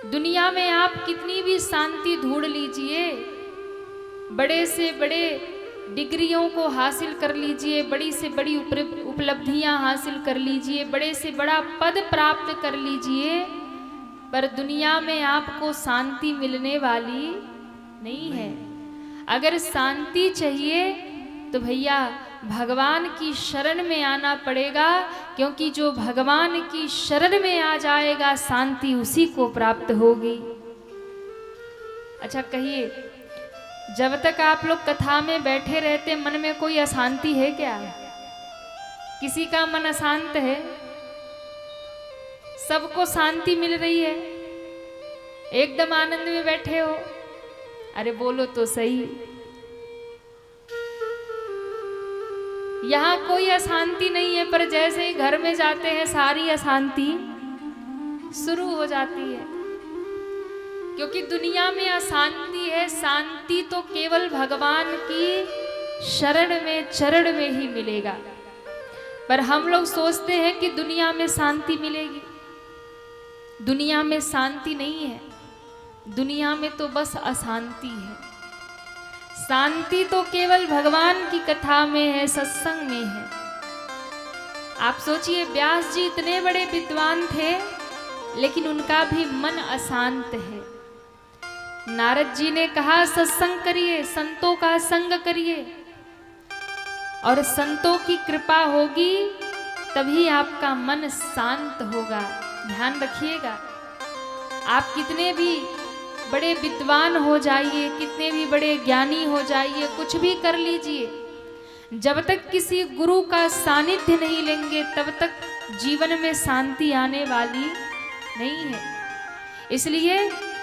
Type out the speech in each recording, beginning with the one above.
दुनिया में आप कितनी भी शांति ढूंढ लीजिए, बड़े से बड़े डिग्रियों को हासिल कर लीजिए, बड़ी से बड़ी उपलब्धियां हासिल कर लीजिए, बड़े से बड़ा पद प्राप्त कर लीजिए, पर दुनिया में आपको शांति मिलने वाली नहीं है। अगर शांति चाहिए तो भैया भगवान की शरण में आना पड़ेगा, क्योंकि जो भगवान की शरण में आ जाएगा शांति उसी को प्राप्त होगी। अच्छा कहिए, जब तक आप लोग कथा में बैठे रहते मन में कोई अशांति है क्या? किसी का मन अशांत है? सबको शांति मिल रही है, एकदम आनंद में बैठे हो? अरे बोलो तो सही। यहां कोई अशांति नहीं है, पर जैसे ही घर में जाते हैं सारी अशांति शुरू हो जाती है, क्योंकि दुनिया में अशांति है। शांति तो केवल भगवान की शरण में चरण में ही मिलेगा, पर हम लोग सोचते हैं कि दुनिया में शांति मिलेगी। दुनिया में शांति नहीं है, दुनिया में तो बस अशांति है। शांति तो केवल भगवान की कथा में है, सत्संग में है। आप सोचिए, व्यास जी इतने बड़े विद्वान थे, लेकिन उनका भी मन अशांत है। नारद जी ने कहा सत्संग करिए, संतों का संग करिए, और संतों की कृपा होगी तभी आपका मन शांत होगा। ध्यान रखिएगा, आप कितने भी बड़े विद्वान हो जाइए, कितने भी बड़े ज्ञानी हो जाइए, कुछ भी कर लीजिए, जब तक किसी गुरु का सानिध्य नहीं लेंगे तब तक जीवन में शांति आने वाली नहीं है। इसलिए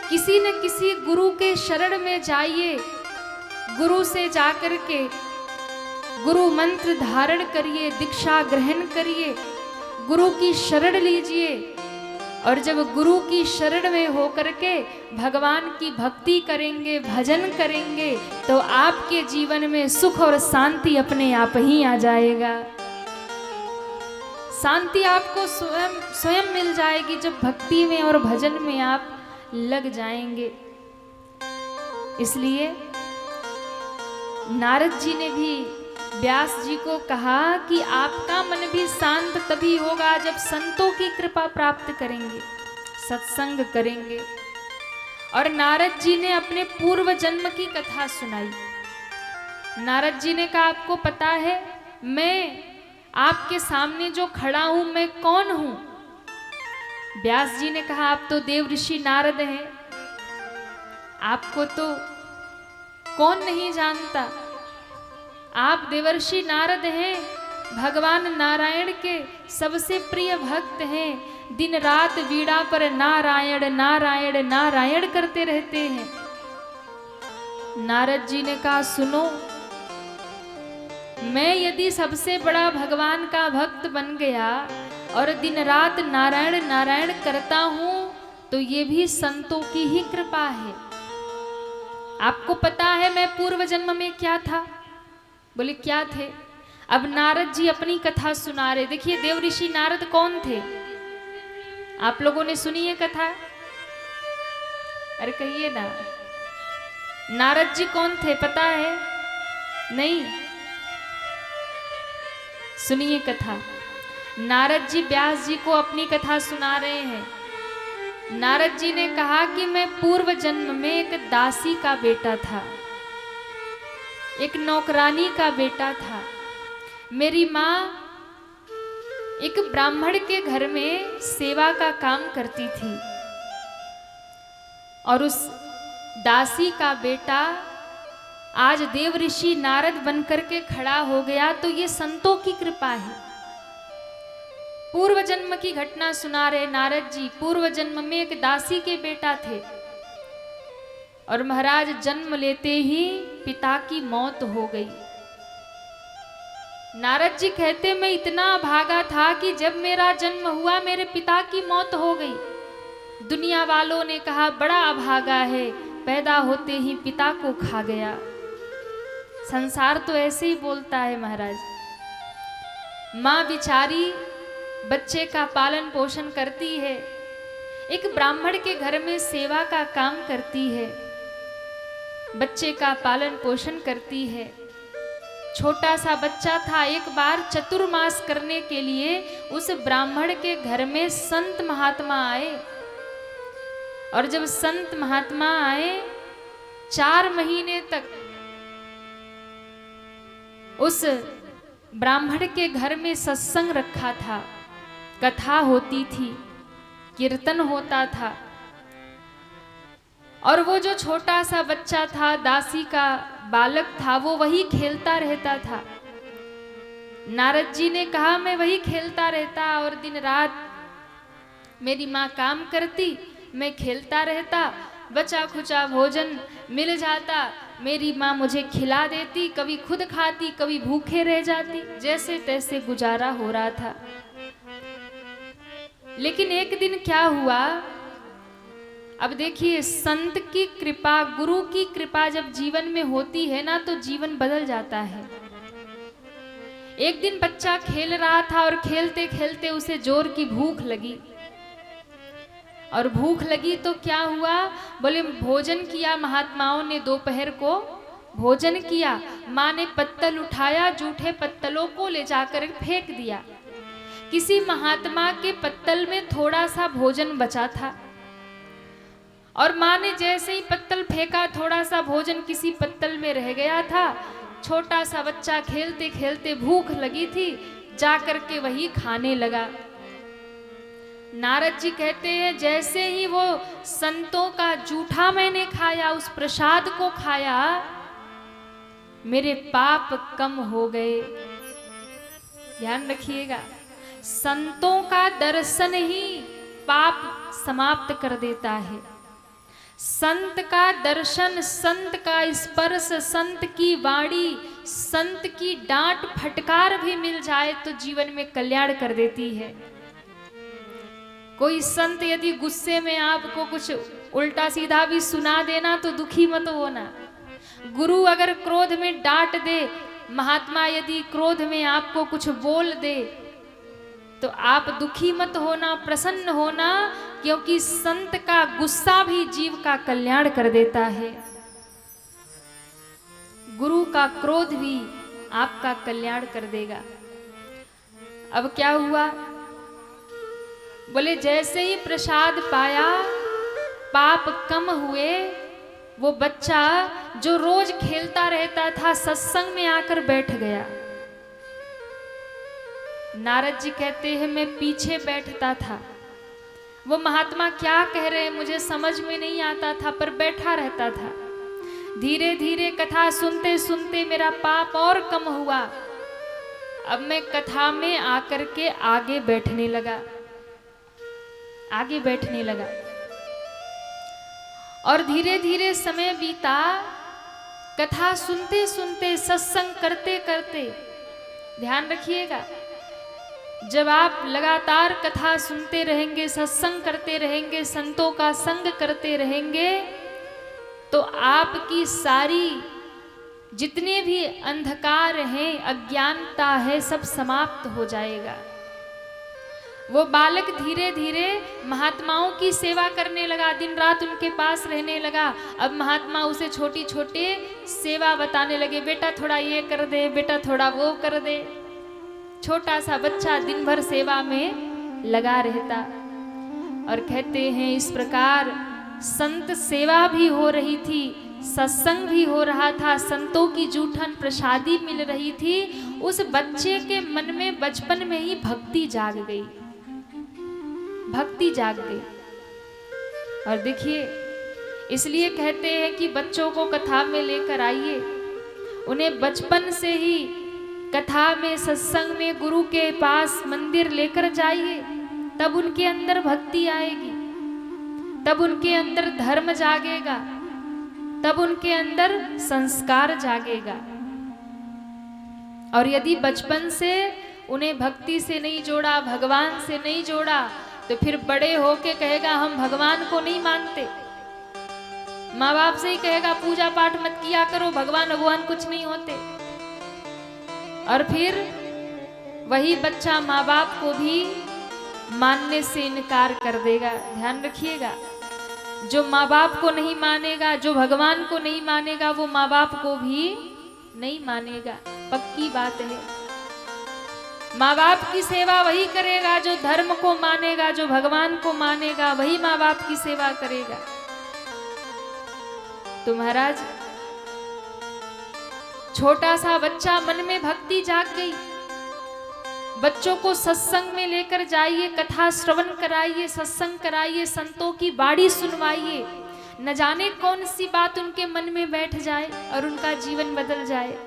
किसी न किसी गुरु के शरण में जाइए, गुरु से जाकर के गुरु मंत्र धारण करिए, दीक्षा ग्रहण करिए, गुरु की शरण लीजिए, और जब गुरु की शरण में होकर के भगवान की भक्ति करेंगे, भजन करेंगे, तो आपके जीवन में सुख और शांति अपने आप ही आ जाएगा। शांति आपको स्वयं मिल जाएगी जब भक्ति में और भजन में आप लग जाएंगे। इसलिए नारद जी ने भी व्यास जी को कहा कि आपका मन भी शांत तभी होगा जब संतों की कृपा प्राप्त करेंगे, सत्संग करेंगे। और नारद जी ने अपने पूर्व जन्म की कथा सुनाई। नारद जी ने कहा आपको पता है मैं आपके सामने जो खड़ा हूं मैं कौन हूं? व्यास जी ने कहा आप तो देव ऋषि नारद हैं, आपको तो कौन नहीं जानता। आप देवर्षि नारद हैं, भगवान नारायण के सबसे प्रिय भक्त हैं, दिन रात वीणा पर नारायण नारायण नारायण करते रहते हैं। नारद जी ने कहा सुनो, मैं यदि सबसे बड़ा भगवान का भक्त बन गया और दिन रात नारायण नारायण करता हूं, तो ये भी संतों की ही कृपा है। आपको पता है मैं पूर्व जन्म में क्या था? बोले क्या थे? अब नारद जी अपनी कथा सुना रहे। देखिए देव ऋषि नारद कौन थे? आप लोगों ने सुनी है कथा? अरे कहिए ना, नारद जी कौन थे पता है? नहीं? सुनिए कथा। नारद जी व्यास जी को अपनी कथा सुना रहे हैं। नारद जी ने कहा कि मैं पूर्व जन्म में एक दासी का बेटा था, एक नौकरानी का बेटा था। मेरी माँ एक ब्राह्मण के घर में सेवा का काम करती थी, और उस दासी का बेटा आज देव ऋषि नारद बनकर के खड़ा हो गया, तो ये संतों की कृपा है। पूर्व जन्म की घटना सुना रहे नारद जी। पूर्व जन्म में एक दासी के बेटा थे, और महाराज जन्म लेते ही पिता की मौत हो गई। नारद जी कहते मैं इतना भागा था कि जब मेरा जन्म हुआ मेरे पिता की मौत हो गई। दुनिया वालों ने कहा बड़ा अभागा है, पैदा होते ही पिता को खा गया। संसार तो ऐसे ही बोलता है महाराज। माँ बिचारी बच्चे का पालन पोषण करती है, एक ब्राह्मण के घर में सेवा का काम करती है, बच्चे का पालन पोषण करती है। छोटा सा बच्चा था। एक बार चतुर्मास करने के लिए उस ब्राह्मण के घर में संत महात्मा आए, और जब संत महात्मा आए 4 महीने तक उस ब्राह्मण के घर में सत्संग रखा था, कथा होती थी, कीर्तन होता था। और वो जो छोटा सा बच्चा था, दासी का बालक था, वो वही खेलता रहता था। नारद जी ने कहा मैं वही खेलता रहता, और दिन रात मेरी माँ काम करती, मैं खेलता रहता, बचा खुचा भोजन मिल जाता, मेरी माँ मुझे खिला देती, कभी खुद खाती कभी भूखे रह जाती, जैसे तैसे गुजारा हो रहा था। लेकिन एक दिन क्या हुआ, अब देखिए संत की कृपा, गुरु की कृपा जब जीवन में होती है ना, तो जीवन बदल जाता है। एक दिन बच्चा खेल रहा था और खेलते खेलते उसे जोर की भूख लगी, और भूख लगी तो क्या हुआ, बोले भोजन किया महात्माओं ने, दोपहर को भोजन किया। माँ ने पत्तल उठाया, जूठे पत्तलों को ले जाकर फेंक दिया। किसी महात्मा के पत्तल में थोड़ा सा भोजन बचा था, और माँ ने जैसे ही पत्तल फेंका, थोड़ा सा भोजन किसी पत्तल में रह गया था। छोटा सा बच्चा खेलते खेलते भूख लगी थी, जाकर के वही खाने लगा। नारद जी कहते हैं जैसे ही वो संतों का जूठा मैंने खाया, उस प्रसाद को खाया, मेरे पाप कम हो गए। ध्यान रखिएगा, संतों का दर्शन ही पाप समाप्त कर देता है। संत का दर्शन, संत का स्पर्श, संत की वाणी, संत की डांट फटकार भी मिल जाए तो जीवन में कल्याण कर देती है। कोई संत यदि गुस्से में आपको कुछ उल्टा सीधा भी सुना देना तो दुखी मत होना। गुरु अगर क्रोध में डांट दे, महात्मा यदि क्रोध में आपको कुछ बोल दे, तो आप दुखी मत होना, प्रसन्न होना, क्योंकि संत का गुस्सा भी जीव का कल्याण कर देता है। गुरु का क्रोध भी आपका कल्याण कर देगा। अब क्या हुआ, बोले जैसे ही प्रसाद पाया, पाप कम हुए। वो बच्चा जो रोज खेलता रहता था, सत्संग में आकर बैठ गया। नारद जी कहते हैं मैं पीछे बैठता था, वो महात्मा क्या कह रहे हैं मुझे समझ में नहीं आता था, पर बैठा रहता था। धीरे धीरे कथा सुनते सुनते मेरा पाप और कम हुआ। अब मैं कथा में आकर के आगे बैठने लगा, आगे बैठने लगा, और धीरे धीरे समय बीता। कथा सुनते सुनते, सत्संग करते करते, ध्यान रखिएगा, जब आप लगातार कथा सुनते रहेंगे, सत्संग करते रहेंगे, संतों का संग करते रहेंगे, तो आपकी सारी जितने भी अंधकार हैं, अज्ञानता है, सब समाप्त हो जाएगा। वो बालक धीरे धीरे महात्माओं की सेवा करने लगा, दिन रात उनके पास रहने लगा। अब महात्मा उसे छोटी छोटी सेवा बताने लगे, बेटा थोड़ा ये कर दे, बेटा थोड़ा वो कर दे। छोटा सा बच्चा दिन भर सेवा में लगा रहता। और कहते हैं इस प्रकार संत सेवा भी हो रही थी, सत्संग भी हो रहा था, संतों की जूठन प्रसादी मिल रही थी। उस बच्चे के मन में बचपन में ही भक्ति जाग गई, भक्ति जाग गई। और देखिए, इसलिए कहते हैं कि बच्चों को कथा में लेकर आइए, उन्हें बचपन से ही कथा में, सत्संग में, गुरु के पास मंदिर लेकर जाइए, तब उनके अंदर भक्ति आएगी, तब उनके अंदर धर्म जागेगा, तब उनके अंदर संस्कार जागेगा। और यदि बचपन से उन्हें भक्ति से नहीं जोड़ा, भगवान से नहीं जोड़ा, तो फिर बड़े होके कहेगा हम भगवान को नहीं मानते। माँ बाप से ही कहेगा पूजा पाठ मत किया करो, भगवान कुछ नहीं होते। और फिर वही बच्चा माँ बाप को भी मानने से इनकार कर देगा। ध्यान रखिएगा, जो माँ बाप को नहीं मानेगा, जो भगवान को नहीं मानेगा, वो माँ बाप को भी नहीं मानेगा। पक्की बात है। माँ बाप की सेवा वही करेगा जो धर्म को मानेगा, जो भगवान को मानेगा, वही माँ बाप की सेवा करेगा। तो महाराज, छोटा सा बच्चा, मन में भक्ति जाग गई। बच्चों को सत्संग में लेकर जाइए, कथा श्रवण कराइए, सत्संग कराइए, संतों की बाणी सुनवाइए। न जाने कौन सी बात उनके मन में बैठ जाए और उनका जीवन बदल जाए।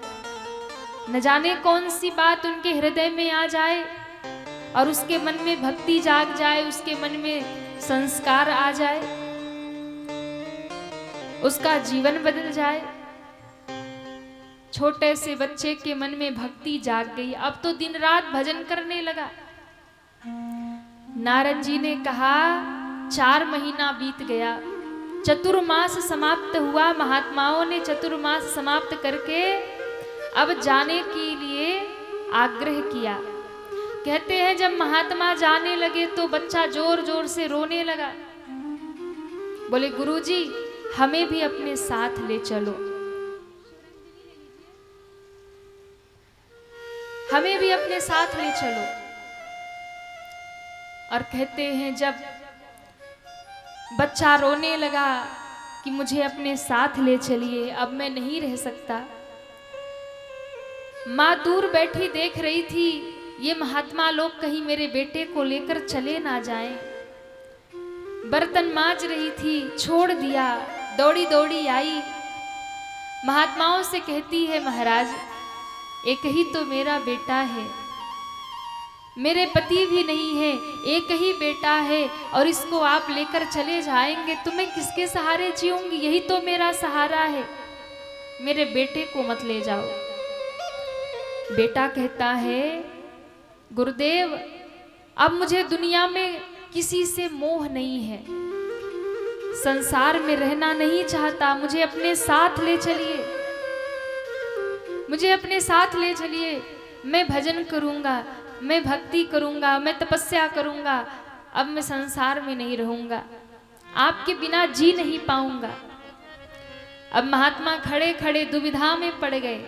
न जाने कौन सी बात उनके हृदय में आ जाए और उसके मन में भक्ति जाग जाए, उसके मन में संस्कार आ जाए, उसका जीवन बदल जाए। छोटे से बच्चे के मन में भक्ति जाग गई। अब तो दिन रात भजन करने लगा। नारद जी ने कहा 4 महीना बीत गया, चतुर्मास समाप्त हुआ। महात्माओं ने चतुर्मास समाप्त करके अब जाने के लिए आग्रह किया। कहते हैं जब महात्मा जाने लगे तो बच्चा जोर जोर से रोने लगा। बोले गुरुजी, हमें भी अपने साथ ले चलो, हमें भी अपने साथ ले चलो। और कहते हैं जब बच्चा रोने लगा कि मुझे अपने साथ ले चलिए, अब मैं नहीं रह सकता। माँ दूर बैठी देख रही थी, ये महात्मा लोग कहीं मेरे बेटे को लेकर चले ना जाएं। बर्तन मांज रही थी, छोड़ दिया, दौड़ी दौड़ी आई। महात्माओं से कहती है महाराज, एक ही तो मेरा बेटा है, मेरे पति भी नहीं है, एक ही बेटा है और इसको आप लेकर चले जाएंगे तो मैं किसके सहारे जीऊंगी? यही तो मेरा सहारा है, मेरे बेटे को मत ले जाओ। बेटा कहता है गुरुदेव, अब मुझे दुनिया में किसी से मोह नहीं है, संसार में रहना नहीं चाहता, मुझे अपने साथ ले चलिए, मुझे अपने साथ ले चलिए। मैं भजन करूंगा, मैं भक्ति करूंगा, मैं तपस्या करूंगा, अब मैं संसार में नहीं रहूंगा, आपके बिना जी नहीं पाऊंगा। अब महात्मा खड़े खड़े दुविधा में पड़ गए।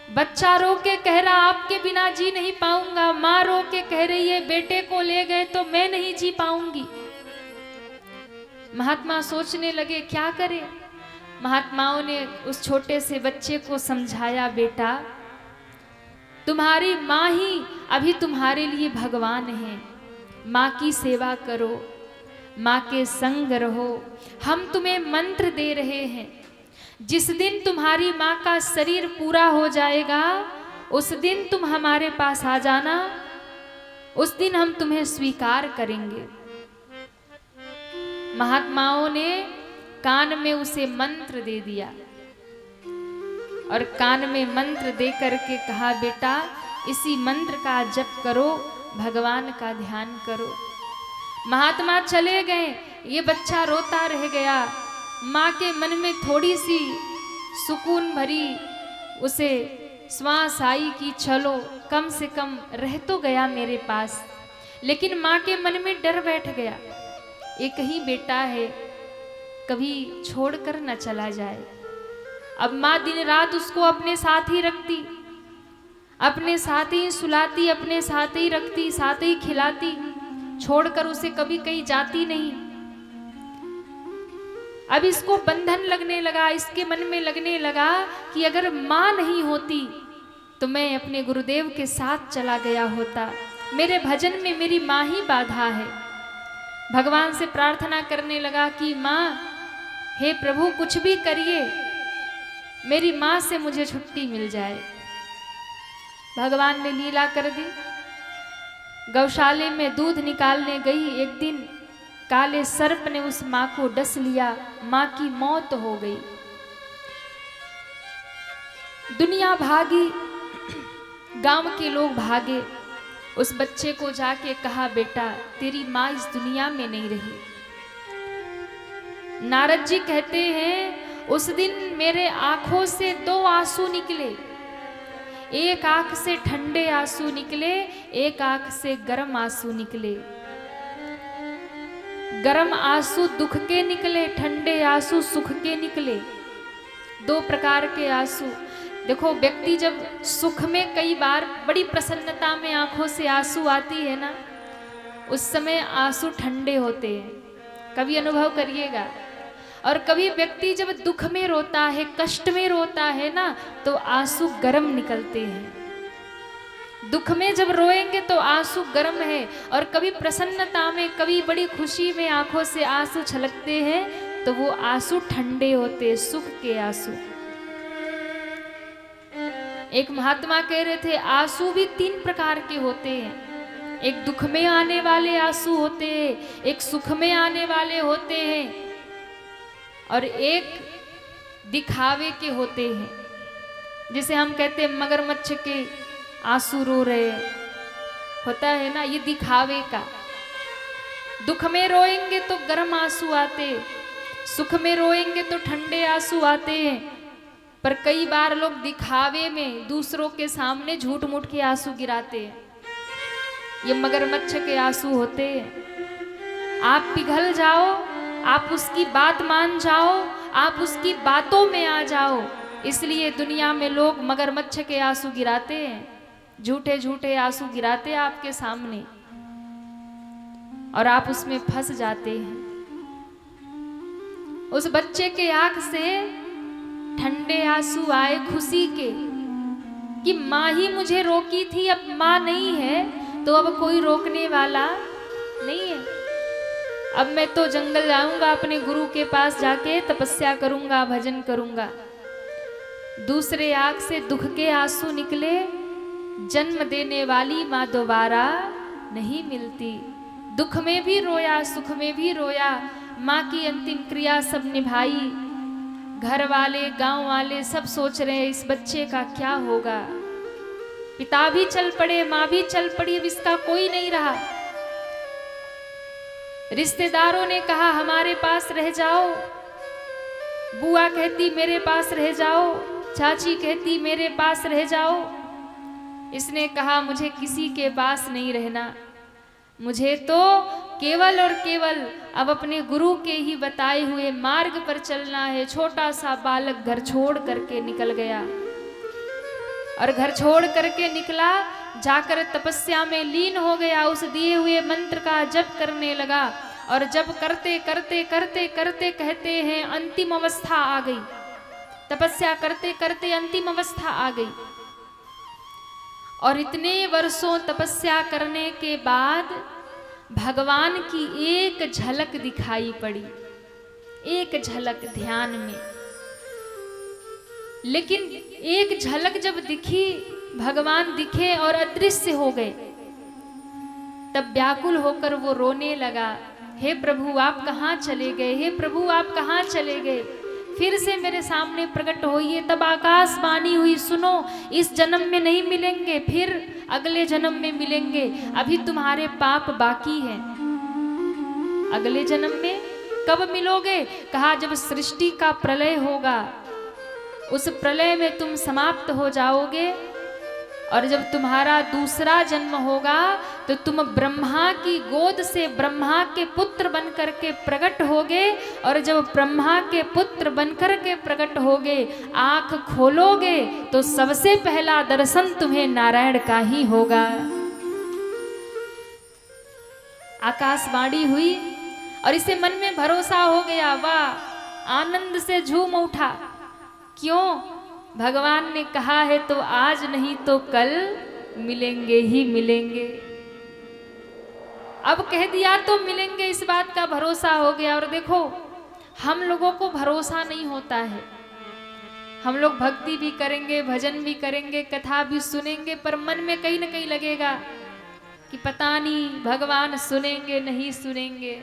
बच्चा रो के कह रहा आपके बिना जी नहीं पाऊंगा, माँ रो के कह रही है बेटे को ले गए तो मैं नहीं जी पाऊंगी। महात्मा सोचने लगे क्या करें। महात्माओं ने उस छोटे से बच्चे को समझाया, बेटा तुम्हारी माँ ही अभी तुम्हारे लिए भगवान है, माँ की सेवा करो, माँ के संग रहो। हम तुम्हें मंत्र दे रहे हैं, जिस दिन तुम्हारी माँ का शरीर पूरा हो जाएगा उस दिन तुम हमारे पास आ जाना, उस दिन हम तुम्हें स्वीकार करेंगे। महात्माओं ने कान में उसे मंत्र दे दिया और कान में मंत्र दे करके कहा, बेटा इसी मंत्र का जप करो, भगवान का ध्यान करो। महात्मा चले गए, ये बच्चा रोता रह गया। माँ के मन में थोड़ी सी सुकून भरी उसे श्वास आई कि चलो कम से कम रह तो गया मेरे पास, लेकिन माँ के मन में डर बैठ गया, एक ही बेटा है, कभी छोड़कर न चला जाए। अब माँ दिन रात उसको अपने साथ ही रखती, अपने साथ ही सुलाती, अपने साथ ही रखती, साथ ही खिलाती, छोड़कर उसे कभी कहीं जाती नहीं। अब इसको बंधन लगने लगा, इसके मन में लगने लगा कि अगर माँ नहीं होती तो मैं अपने गुरुदेव के साथ चला गया होता, मेरे भजन में मेरी माँ ही बाधा है। भगवान से प्रार्थना करने लगा कि माँ, हे प्रभु कुछ भी करिए, मेरी माँ से मुझे छुट्टी मिल जाए। भगवान ने लीला कर दी। गौशाले में दूध निकालने गई, एक दिन काले सर्प ने उस माँ को डस लिया, माँ की मौत हो गई। दुनिया भागी, गांव के लोग भागे। उस बच्चे को जाके कहा, बेटा तेरी माँ इस दुनिया में नहीं रही। नारद जी कहते हैं उस दिन मेरे आंखों से 2 आंसू निकले, एक आंख से ठंडे आंसू निकले, एक आंख से गर्म आंसू निकले। गर्म आंसू दुख के निकले, ठंडे आंसू सुख के निकले। दो प्रकार के आंसू। देखो, व्यक्ति जब सुख में, कई बार बड़ी प्रसन्नता में आंखों से आंसू आती है ना, उस समय आंसू ठंडे होते हैं, कभी अनुभव करिएगा। और कभी व्यक्ति जब दुख में रोता है, कष्ट में रोता है ना, तो आंसू गर्म निकलते हैं। दुख में जब रोएंगे तो आंसू गर्म है, और कभी प्रसन्नता में, कभी बड़ी खुशी में आंखों से आंसू छलकते हैं, तो वो आंसू ठंडे होते, सुख के आंसू। एक महात्मा कह रहे थे, आंसू भी 3 प्रकार के होते हैं। एक दुख में आने वाले आंसू होते हैं, एक सुख में आने वाले होते हैं, और एक दिखावे के होते हैं। जिसे हम कहते हैं मगरमच्छ के आंसू रो रहे हैं, होता है ना, ये दिखावे का। दुख में रोएंगे तो गर्म आंसू आते, सुख में रोएंगे तो ठंडे आंसू आते हैं। पर कई बार लोग दिखावे में दूसरों के सामने झूठ मूठ के आंसू गिराते हैं, ये मगरमच्छ के आंसू होते हैं। आप पिघल जाओ, आप उसकी बात मान जाओ, आप उसकी बातों में आ जाओ, इसलिए दुनिया में लोग मगरमच्छ के आंसू गिराते हैं, झूठे झूठे आंसू गिराते हैं आपके सामने, और आप उसमें फंस जाते हैं। उस बच्चे के आंख से ठंडे आंसू आए खुशी के, कि माँ ही मुझे रोकी थी, अब माँ नहीं है तो अब कोई रोकने वाला नहीं है। अब मैं तो जंगल जाऊंगा, अपने गुरु के पास जाके तपस्या करूंगा, भजन करूंगा। दूसरे आंख से दुख के आंसू निकले, जन्म देने वाली माँ दोबारा नहीं मिलती। दुख में भी रोया, सुख में भी रोया, माँ की अंतिम क्रिया सब निभाई। घर वाले, गांव वाले सब सोच रहे हैं इस बच्चे का क्या होगा। पिता भी चल पड़े, माँ भी चल पड़ी, अब इसका कोई नहीं रहा। रिश्तेदारों ने कहा हमारे पास रह जाओ, बुआ कहती मेरे पास रह जाओ, चाची कहती मेरे पास रह जाओ। इसने कहा मुझे किसी के पास नहीं रहना, मुझे तो केवल और केवल अब अपने गुरु के ही बताए हुए मार्ग पर चलना है। छोटा सा बालक घर छोड़ करके निकल गया, और घर छोड़ करके निकला, जाकर तपस्या में लीन हो गया। उस दिए हुए मंत्र का जप करने लगा, और जप करते करते करते करते कहते हैं अंतिम अवस्था आ गई। तपस्या करते करते अंतिम अवस्था आ गई, और इतने वर्षों तपस्या करने के बाद भगवान की एक झलक दिखाई पड़ी, एक झलक ध्यान में। लेकिन एक झलक जब दिखी, भगवान दिखे और अदृश्य हो गए, तब व्याकुल होकर वो रोने लगा, हे प्रभु आप कहाँ चले गए, हे प्रभु आप कहाँ चले गए, फिर से मेरे सामने प्रकट होइए। तब आकाशवाणी हुई, सुनो इस जन्म में नहीं मिलेंगे, फिर अगले जन्म में मिलेंगे, अभी तुम्हारे पाप बाकी हैं। अगले जन्म में कब मिलोगे? कहा जब सृष्टि का प्रलय होगा, उस प्रलय में तुम समाप्त हो जाओगे, और जब तुम्हारा दूसरा जन्म होगा तो तुम ब्रह्मा की गोद से ब्रह्मा के पुत्र बनकर के प्रकट होगे, और जब ब्रह्मा के पुत्र बनकर के प्रकट होगे, आंख खोलोगे तो सबसे पहला दर्शन तुम्हें नारायण का ही होगा। आकाशवाणी हुई, और इसे मन में भरोसा हो गया, वाह, आनंद से झूम उठा। क्यों? भगवान ने कहा है तो आज नहीं तो कल मिलेंगे ही मिलेंगे। अब कह दिया तो मिलेंगे, इस बात का भरोसा हो गया। और देखो, हम लोगों को भरोसा नहीं होता है, हम लोग भक्ति भी करेंगे, भजन भी करेंगे, कथा भी सुनेंगे, पर मन में कहीं ना कहीं लगेगा कि पता नहीं भगवान सुनेंगे नहीं सुनेंगे,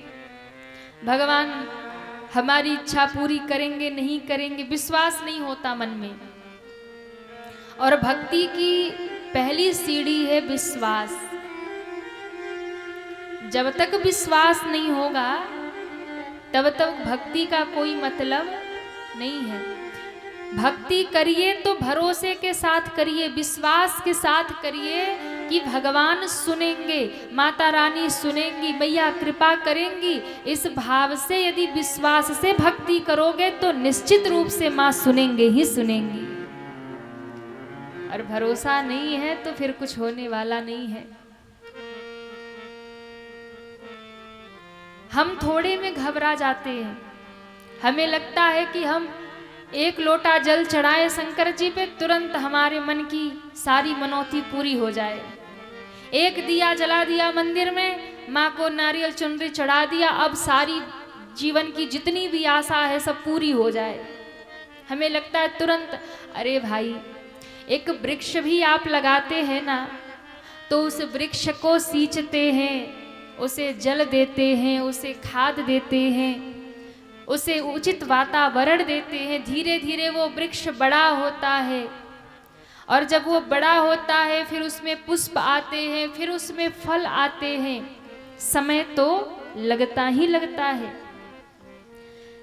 भगवान हमारी इच्छा पूरी करेंगे नहीं करेंगे, विश्वास नहीं होता मन में। और भक्ति की पहली सीढ़ी है विश्वास। जब तक विश्वास नहीं होगा तब तक भक्ति का कोई मतलब नहीं है। भक्ति करिए तो भरोसे के साथ करिए, विश्वास के साथ करिए कि भगवान सुनेंगे, माता रानी सुनेंगी, मैया कृपा करेंगी। इस भाव से यदि विश्वास से भक्ति करोगे तो निश्चित रूप से माँ सुनेंगे ही सुनेंगी। और भरोसा नहीं है तो फिर कुछ होने वाला नहीं है। हम थोड़े में घबरा जाते हैं, हमें लगता है कि हम एक लोटा जल चढ़ाए शंकर जी पे, तुरंत हमारे मन की सारी मनौती पूरी हो जाए। एक दिया जला दिया मंदिर में, माँ को नारियल चुनरी चढ़ा दिया, अब सारी जीवन की जितनी भी आशा है सब पूरी हो जाए। हमें लगता है तुरंत। अरे भाई, एक वृक्ष भी आप लगाते हैं ना, तो उस वृक्ष को सींचते हैं, उसे जल देते हैं, उसे खाद देते हैं, उसे उचित वातावरण देते हैं। धीरे धीरे वो वृक्ष बड़ा होता है, और जब वो बड़ा होता है फिर उसमें पुष्प आते हैं, फिर उसमें फल आते हैं। समय तो लगता ही लगता है।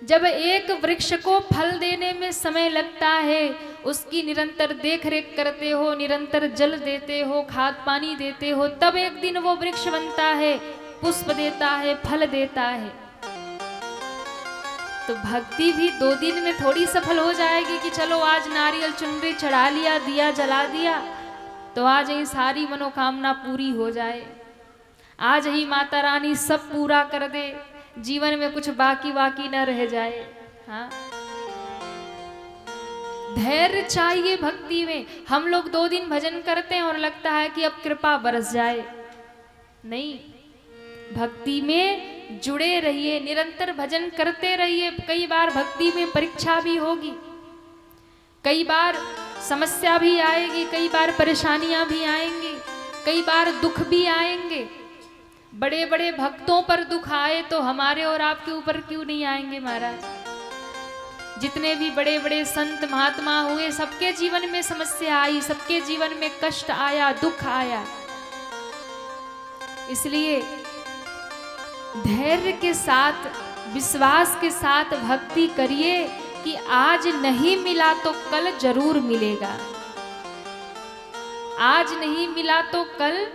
जब एक वृक्ष को फल देने में समय लगता है, उसकी निरंतर देखरेख करते हो, निरंतर जल देते हो, खाद पानी देते हो, तब एक दिन वो वृक्ष बनता है, पुष्प देता है, फल देता है। तो भक्ति भी 2 दिन में थोड़ी सफल हो जाएगी कि चलो आज नारियल चुनरी चढ़ा लिया, दिया जला दिया तो आज ही सारी मनोकामना पूरी हो जाए, आज ही माता रानी सब पूरा कर दे, जीवन में कुछ बाकी न रह जाए। हाँ, धैर्य चाहिए भक्ति में। हम लोग 2 दिन भजन करते हैं और लगता है कि अब कृपा बरस जाए। नहीं, भक्ति में जुड़े रहिए, निरंतर भजन करते रहिए। कई बार भक्ति में परीक्षा भी होगी, कई बार समस्या भी आएगी, कई बार परेशानियां भी आएंगी, कई बार दुख भी आएंगे। बड़े बड़े भक्तों पर दुख आए तो हमारे और आपके ऊपर क्यों नहीं आएंगे महाराज? जितने भी बड़े बड़े संत महात्मा हुए, सबके जीवन में समस्या आई, सबके जीवन में कष्ट आया, दुख आया। इसलिए धैर्य के साथ, विश्वास के साथ भक्ति करिए कि आज नहीं मिला तो कल जरूर मिलेगा, आज नहीं मिला तो कल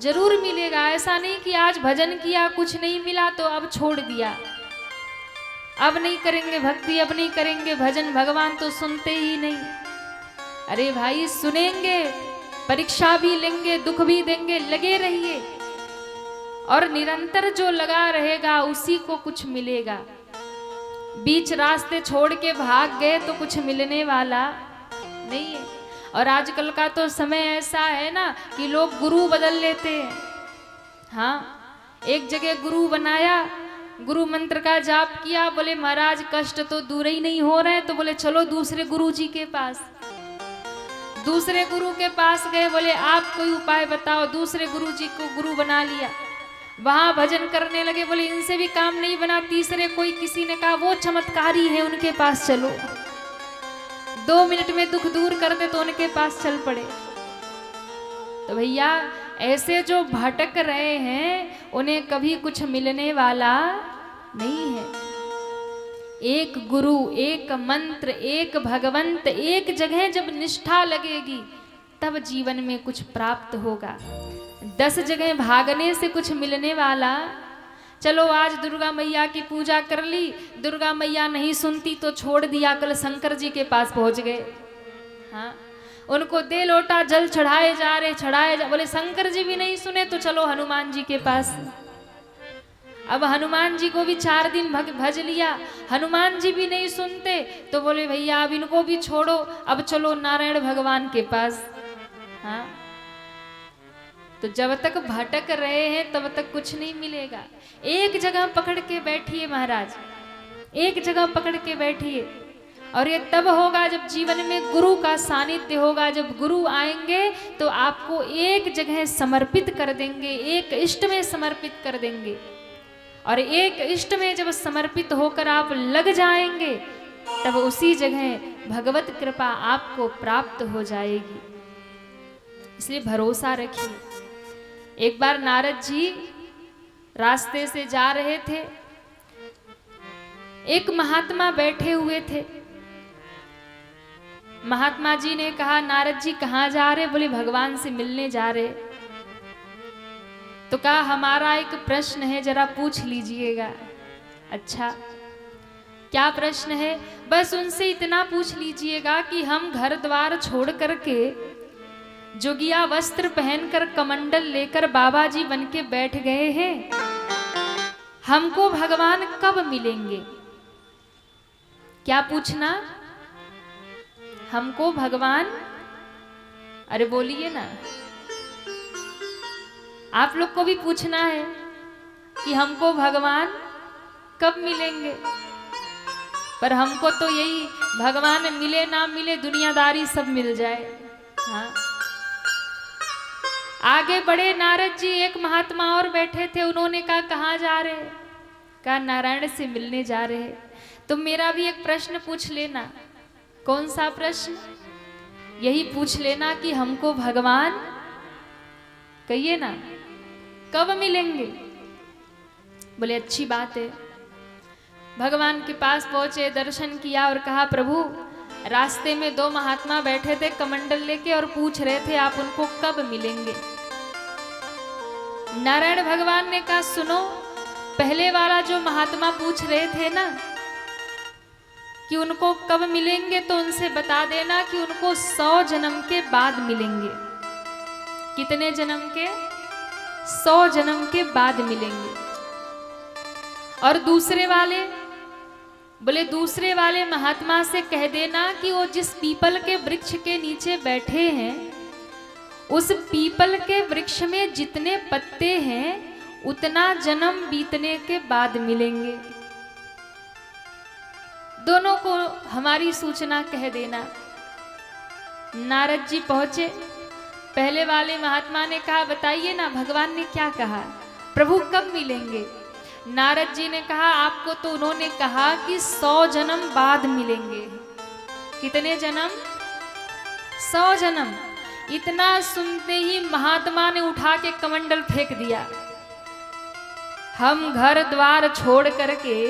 जरूर मिलेगा। ऐसा नहीं कि आज भजन किया, कुछ नहीं मिला तो अब छोड़ दिया, अब नहीं करेंगे भक्ति, अब नहीं करेंगे भजन, भगवान तो सुनते ही नहीं। अरे भाई, सुनेंगे, परीक्षा भी लेंगे, दुख भी देंगे, लगे रहिए। और निरंतर जो लगा रहेगा उसी को कुछ मिलेगा। बीच रास्ते छोड़ के भाग गए तो कुछ मिलने वाला नहीं है। और आजकल का तो समय ऐसा है ना कि लोग गुरु बदल लेते हैं। हाँ, एक जगह गुरु बनाया, गुरु मंत्र का जाप किया, बोले महाराज कष्ट तो दूर ही नहीं हो रहे, तो बोले चलो दूसरे गुरु जी के पास। दूसरे गुरु के पास गए, बोले आप कोई उपाय बताओ। दूसरे गुरु जी को गुरु बना लिया, वहां भजन करने लगे, बोले इनसे भी काम नहीं बना। तीसरे कोई किसी ने कहा वो चमत्कारी है, उनके पास चलो, 2 मिनट में दुख दूर कर दे, तो उनके पास चल पड़े। तो भैया, ऐसे जो भटक रहे हैं उन्हें कभी कुछ मिलने वाला नहीं है। एक गुरु, एक मंत्र, एक भगवंत, एक जगह जब निष्ठा लगेगी तब जीवन में कुछ प्राप्त होगा। 10 जगह भागने से कुछ मिलने वाला। चलो आज दुर्गा मैया की पूजा कर ली, दुर्गा मैया नहीं सुनती तो छोड़ दिया, कल शंकर जी के पास पहुंच गए। हाँ, उनको दे लोटा जल चढ़ाए जा रहे, बोले शंकर जी भी नहीं सुने तो चलो हनुमान जी के पास। अब हनुमान जी को भी 4 दिन भज लिया, हनुमान जी भी नहीं सुनते तो बोले भैया अब इनको भी छोड़ो, अब चलो नारायण भगवान के पास। हाँ, तो जब तक भटक रहे हैं तब तक कुछ नहीं मिलेगा। एक जगह पकड़ के बैठिए महाराज, एक जगह पकड़ के बैठिए। और ये तब होगा जब जीवन में गुरु का सानिध्य होगा। जब गुरु आएंगे तो आपको एक जगह समर्पित कर देंगे, एक इष्ट में समर्पित कर देंगे। और एक इष्ट में जब समर्पित होकर आप लग जाएंगे तब उसी जगह भगवत कृपा आपको प्राप्त हो जाएगी। इसलिए भरोसा रखिए। एक बार नारद जी रास्ते से जा रहे थे, एक महात्मा बैठे हुए थे। महात्मा जी ने कहा नारद जी कहाँ जा रहे? बोले भगवान से मिलने जा रहे। तो कहा हमारा एक प्रश्न है, जरा पूछ लीजिएगा। अच्छा क्या प्रश्न है? बस उनसे इतना पूछ लीजिएगा कि हम घर द्वार छोड़ करके जोगिया वस्त्र पहनकर कमंडल लेकर बाबा जी बन के बैठ गए हैं, हमको भगवान कब मिलेंगे? क्या पूछना? हमको भगवान, अरे बोलिए ना, आप लोग को भी पूछना है कि हमको भगवान कब मिलेंगे। पर हमको तो यही, भगवान मिले ना मिले दुनियादारी सब मिल जाए। हाँ, आगे बढ़े नारद जी, एक महात्मा और बैठे थे, उन्होंने कहा कहाँ जा रहे? कहा नारायण से मिलने जा रहे। तो मेरा भी एक प्रश्न पूछ लेना। कौन सा प्रश्न? यही पूछ लेना कि हमको भगवान, कहिए ना, कब मिलेंगे? बोले अच्छी बात है। भगवान के पास पहुंचे, दर्शन किया और कहा प्रभु रास्ते में दो महात्मा बैठे थे कमंडल लेके और पूछ रहे थे आप उनको कब मिलेंगे। नारायण भगवान ने कहा सुनो, पहले वाला जो महात्मा पूछ रहे थे ना कि उनको कब मिलेंगे, तो उनसे बता देना कि उनको 100 जन्म के बाद मिलेंगे। कितने जन्म के? 100 जन्म के बाद मिलेंगे। और दूसरे वाले, बोले दूसरे वाले महात्मा से कह देना कि वो जिस पीपल के वृक्ष के नीचे बैठे हैं, उस पीपल के वृक्ष में जितने पत्ते हैं उतना जन्म बीतने के बाद मिलेंगे। दोनों को हमारी सूचना कह देना। नारद जी पहुंचे, पहले वाले महात्मा ने कहा बताइए ना भगवान ने क्या कहा, प्रभु कब मिलेंगे? नारद जी ने कहा आपको तो उन्होंने कहा कि 100 जन्म बाद मिलेंगे। कितने जन्म? 100 जन्म। इतना सुनते ही महात्मा ने उठा के कमंडल फेंक दिया। हम घर द्वार छोड़ करके,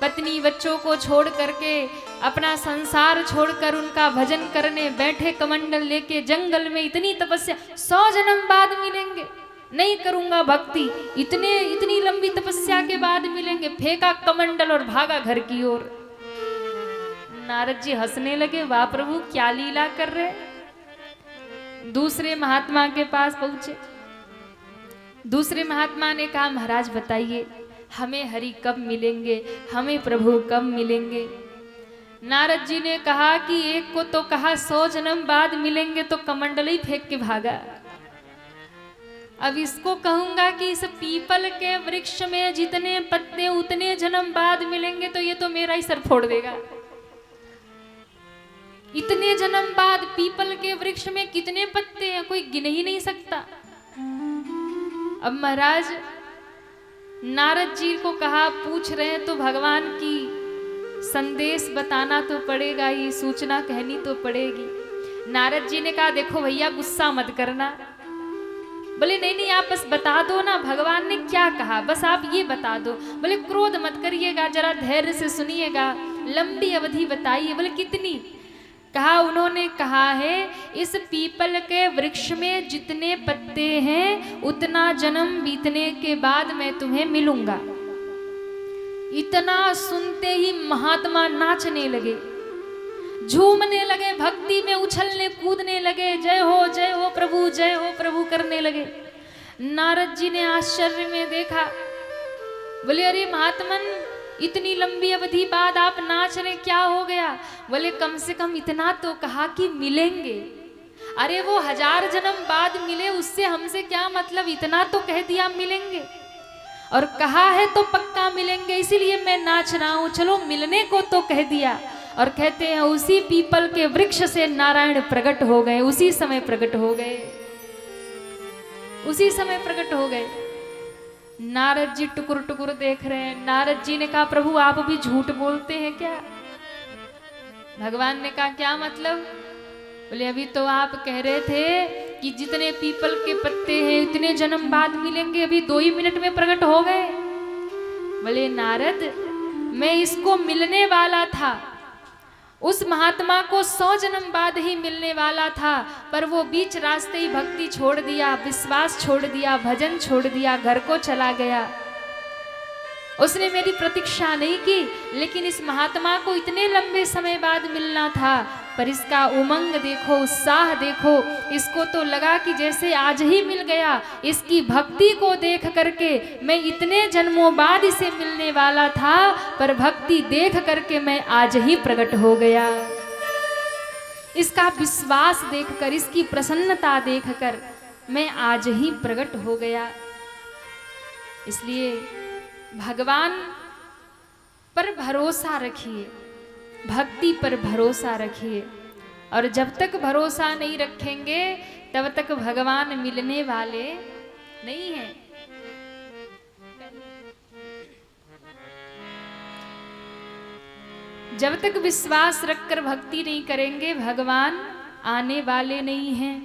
पत्नी बच्चों को छोड़ करके, अपना संसार छोड़कर उनका भजन करने बैठे कमंडल लेके जंगल में, इतनी तपस्या, 100 जन्म बाद मिलेंगे, नहीं करूंगा भक्ति, इतनी लंबी तपस्या के बाद मिलेंगे। फेंका कमंडल और भागा घर की ओर। नारद जी हंसने लगे, वाह प्रभु क्या लीला कर रहे। दूसरे महात्मा के पास पहुंचे। दूसरे महात्मा ने कहा महाराज बताइए हमें हरि कब मिलेंगे, हमें प्रभु कब मिलेंगे? नारद जी ने कहा कि एक को तो कहा 100 जन्म बाद मिलेंगे, तो कमंडल ही फेंक के भागा। अब इसको कहूंगा कि इस पीपल के वृक्ष में जितने पत्ते उतने जन्म बाद मिलेंगे, तो ये तो मेरा ही सर फोड़ देगा। इतने जन्म बाद पीपल के वृक्ष में कितने पत्ते हैं, कोई गिन ही नहीं सकता। अब महाराज नारद जी को कहा पूछ रहे हैं तो भगवान की संदेश बताना तो पड़ेगा, ये सूचना कहनी तो पड़ेगी। नारद जी ने कहा देखो भैया गुस्सा मत करना। बोले नहीं नहीं आप बस बता दो ना भगवान ने क्या कहा, बस आप ये बता दो। बोले क्रोध मत करिएगा, जरा धैर्य से सुनिएगा, लंबी अवधि बताइए। बोले कितनी? कहा उन्होंने कहा है इस पीपल के वृक्ष में जितने पत्ते हैं उतना जन्म बीतने के बाद मैं तुम्हें मिलूंगा। इतना सुनते ही महात्मा नाचने लगे, झूमने लगे, भक्ति में उछलने कूदने लगे, जय हो प्रभु, जय हो प्रभु करने लगे। नारद जी ने आश्चर्य में देखा, बोले अरे महात्मन इतनी लंबी अवधि बाद आप नाच रहे, क्या हो गया? बोले कम से कम इतना तो कहा कि मिलेंगे। अरे वो 1000 जन्म बाद मिले उससे हमसे क्या मतलब, इतना तो कह दिया मिलेंगे, और कहा है तो पक्का मिलेंगे, इसीलिए मैं नाच रहा हूं। चलो मिलने को तो कह दिया। और कहते हैं उसी पीपल के वृक्ष से नारायण प्रकट हो गए, उसी समय प्रकट हो गए, उसी समय प्रकट हो गए। नारद जी टुकुर टुकुर देख रहे हैं। नारद जी ने कहा प्रभु आप भी झूठ बोलते हैं क्या? भगवान ने कहा क्या मतलब? बोले अभी तो आप कह रहे थे कि जितने पीपल के पत्ते हैं इतने जन्म बाद मिलेंगे, अभी 2 ही मिनट में प्रकट हो गए। बोले नारद मैं इसको मिलने वाला था उस महात्मा को 100 जन्म बाद ही मिलने वाला था, पर वो बीच रास्ते ही भक्ति छोड़ दिया, विश्वास छोड़ दिया, भजन छोड़ दिया, घर को चला गया। उसने मेरी प्रतीक्षा नहीं की, लेकिन इस महात्मा को इतने लंबे समय बाद मिलना था, पर इसका उमंग देखो, उत्साह देखो। इसको तो लगा कि जैसे आज ही मिल गया। इसकी भक्ति को देख करके मैं इतने जन्मों बाद इसे मिलने वाला था, पर भक्ति देख करके मैं आज ही प्रकट हो गया। इसका विश्वास देखकर, इसकी प्रसन्नता देखकर मैं आज ही प्रकट हो गया। इसलिए भगवान पर भरोसा रखिए, भक्ति पर भरोसा रखिए, और जब तक भरोसा नहीं रखेंगे तब तक भगवान मिलने वाले नहीं हैं। जब तक विश्वास रखकर भक्ति नहीं करेंगे भगवान आने वाले नहीं हैं।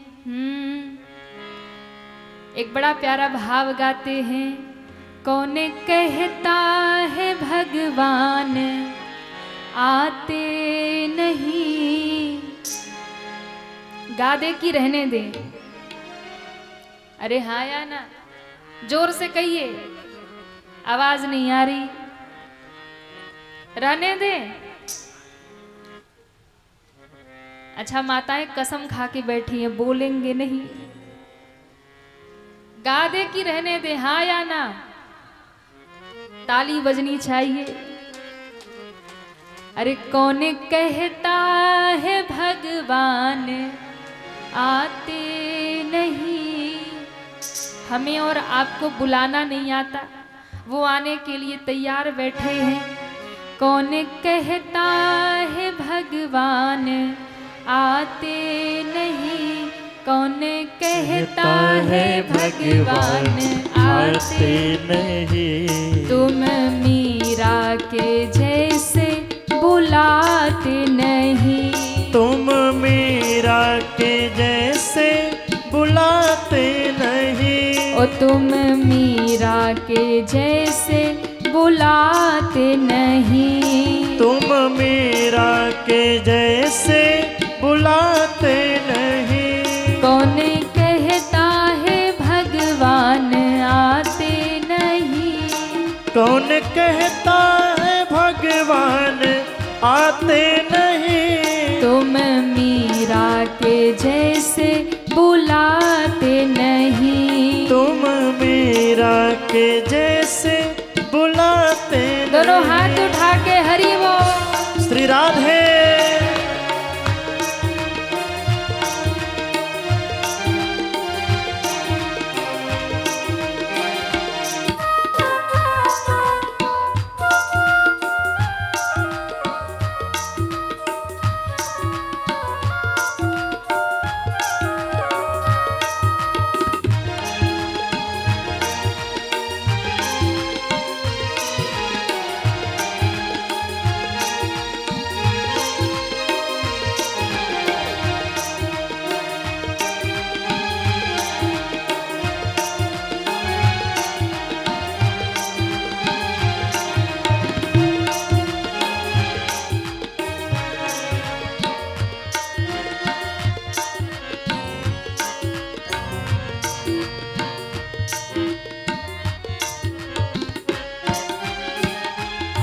एक बड़ा प्यारा भाव गाते हैं, कौन कहता है भगवान आते नहीं। गा दे कि रहने दे? अरे हाँ या ना, जोर से कहिए, आवाज नहीं आ रही। रहने दे? अच्छा, माताएं कसम खा के बैठी हैं, बोलेंगे नहीं। गा दे कि रहने दे? हाँ या ना? ताली बजनी चाहिए। अरे कौन कहता है भगवान आते नहीं। हमें और आपको बुलाना नहीं आता, वो आने के लिए तैयार बैठे हैं। कौन कहता है भगवान आते नहीं, कौन कहता है भगवान आते नहीं। तुम मीरा के जैसे बुलाते नहीं, तुम मीरा के जैसे बुलाते नहीं। ओ तुम मीरा के जैसे बुलाते नहीं। तुम मीरा के जैसे बुलाते नहीं। कौन कहता है भगवान आते नहीं, कौन कहता है भगवान आते नहीं। तुम मीरा के जैसे बुलाते नहीं। तुम मीरा के जैसे बुलाते नहीं। दोनों हाथ उठा के हरि बोल। श्री राधे।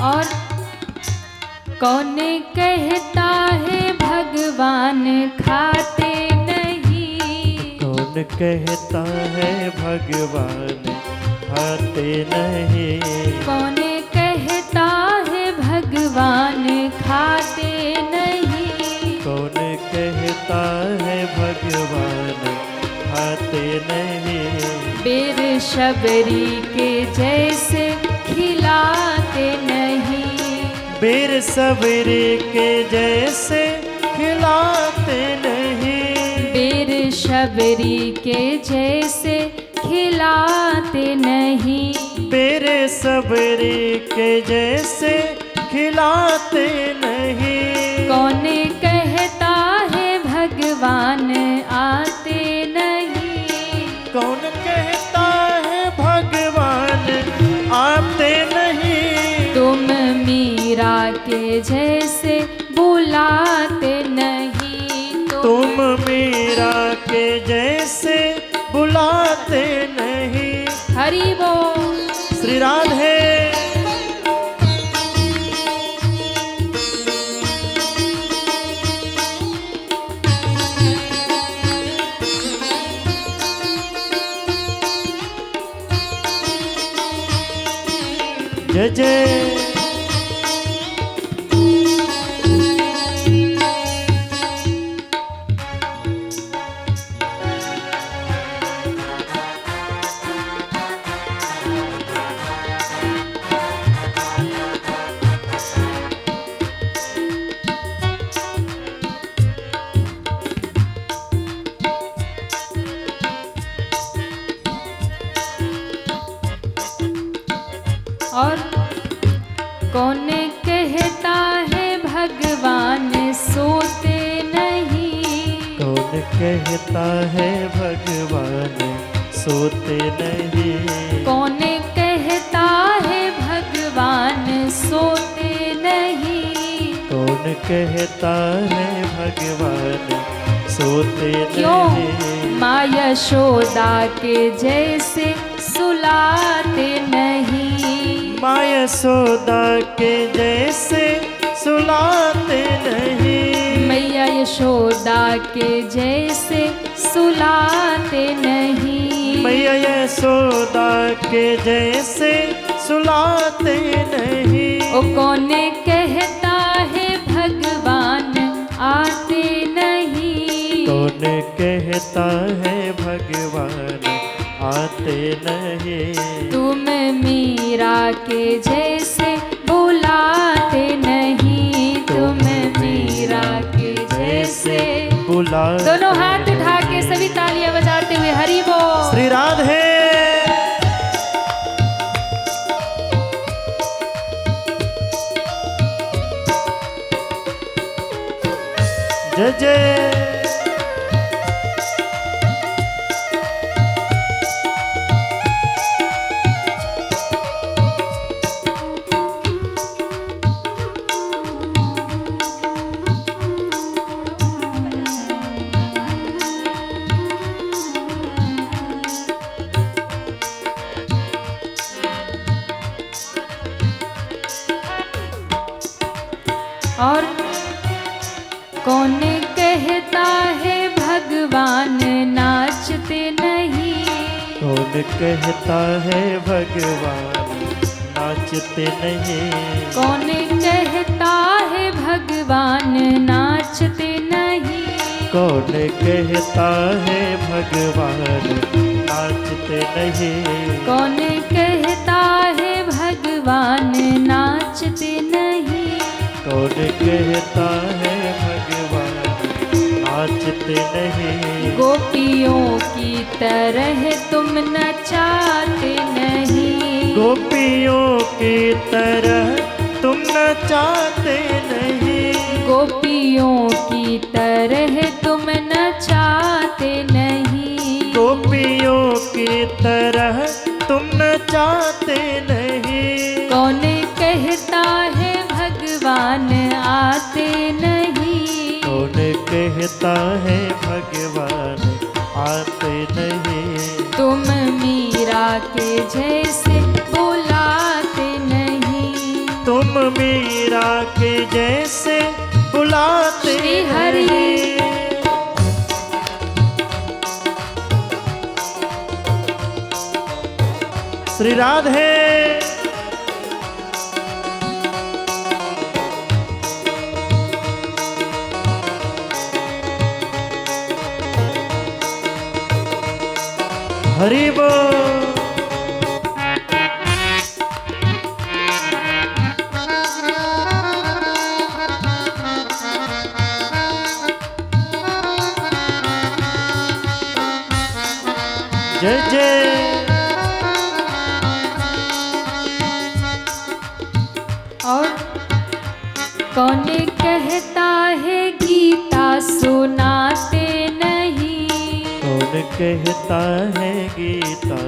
और कौन कहता है भगवान खाते नहीं। कौन कहता है भगवान खाते नहीं। कौन कहता है भगवान खाते नहीं। कौन कहता है भगवान खाते नहीं। बेर शबरी के जैसे खिलाते नहीं। बेर सबरी के जैसे खिलाते नहीं। बेर शबरी के जैसे खिलाते नहीं। बेर सबरी के जैसे खिलाते नहीं। कौन कहता है भगवान आते नहीं। कौन कहता है भगवान आते नहीं। तुम मीरा के जैसे बुलाते नहीं। तुम मीरा के जैसे बुलाते नहीं। हरि बोल। श्री राधे। जय जय। और कौन कहता है भगवान सोते नहीं। कौन कहता है भगवान सोते नहीं। कौन कहता है भगवान सोते नहीं। कौन कहता है भगवान सोते क्यों नहीं। माँ यशोदा के जैसे सुलाते नहीं। माँ यशोदा के जैसे सुलाते नहीं। मैया यशोदा के जैसे सुलाते नहीं। मैया यशोदा के जैसे सुलाते नहीं। ओ कौन कहता है भगवान आते नहीं। कौन कहता है भगवान आते नहीं। तुम मीरा के जैसे बुलाते नहीं। तुम मीरा के जैसे बुलाते। दोनों हाथ उठा के सभी तालियां बजाते हुए हरि बोल। श्री राधे। जय जय। और कौन कहता है भगवान नाचते नहीं। कौन कहता है भगवान नाचते नहीं। कौन कहता है भगवान नाचते नहीं। कौन कहता है भगवान नाचते नहीं। कौन कहता है भगवान नाचते नहीं। कौन कहता है भगवान नाचते नहीं। गोपियों की तरह तुम नचाते नहीं। गोपियों की तरह तुम नचाते नहीं। गोपियों की तरह तुम नचाते नहीं। गोपियों की तरह तुम नचाते नहीं। कौन कहता है भगवान आते नहीं। कौन कहता है भगवान आते नहीं। तुम मीरा के जैसे बुलाते नहीं। तुम मीरा के जैसे बुलाते श्री हरि। नहीं। श्री राधे। हरि बोल। जय जय। और कौन कहता है गीता सुनाते नहीं। कौन कहता है गीता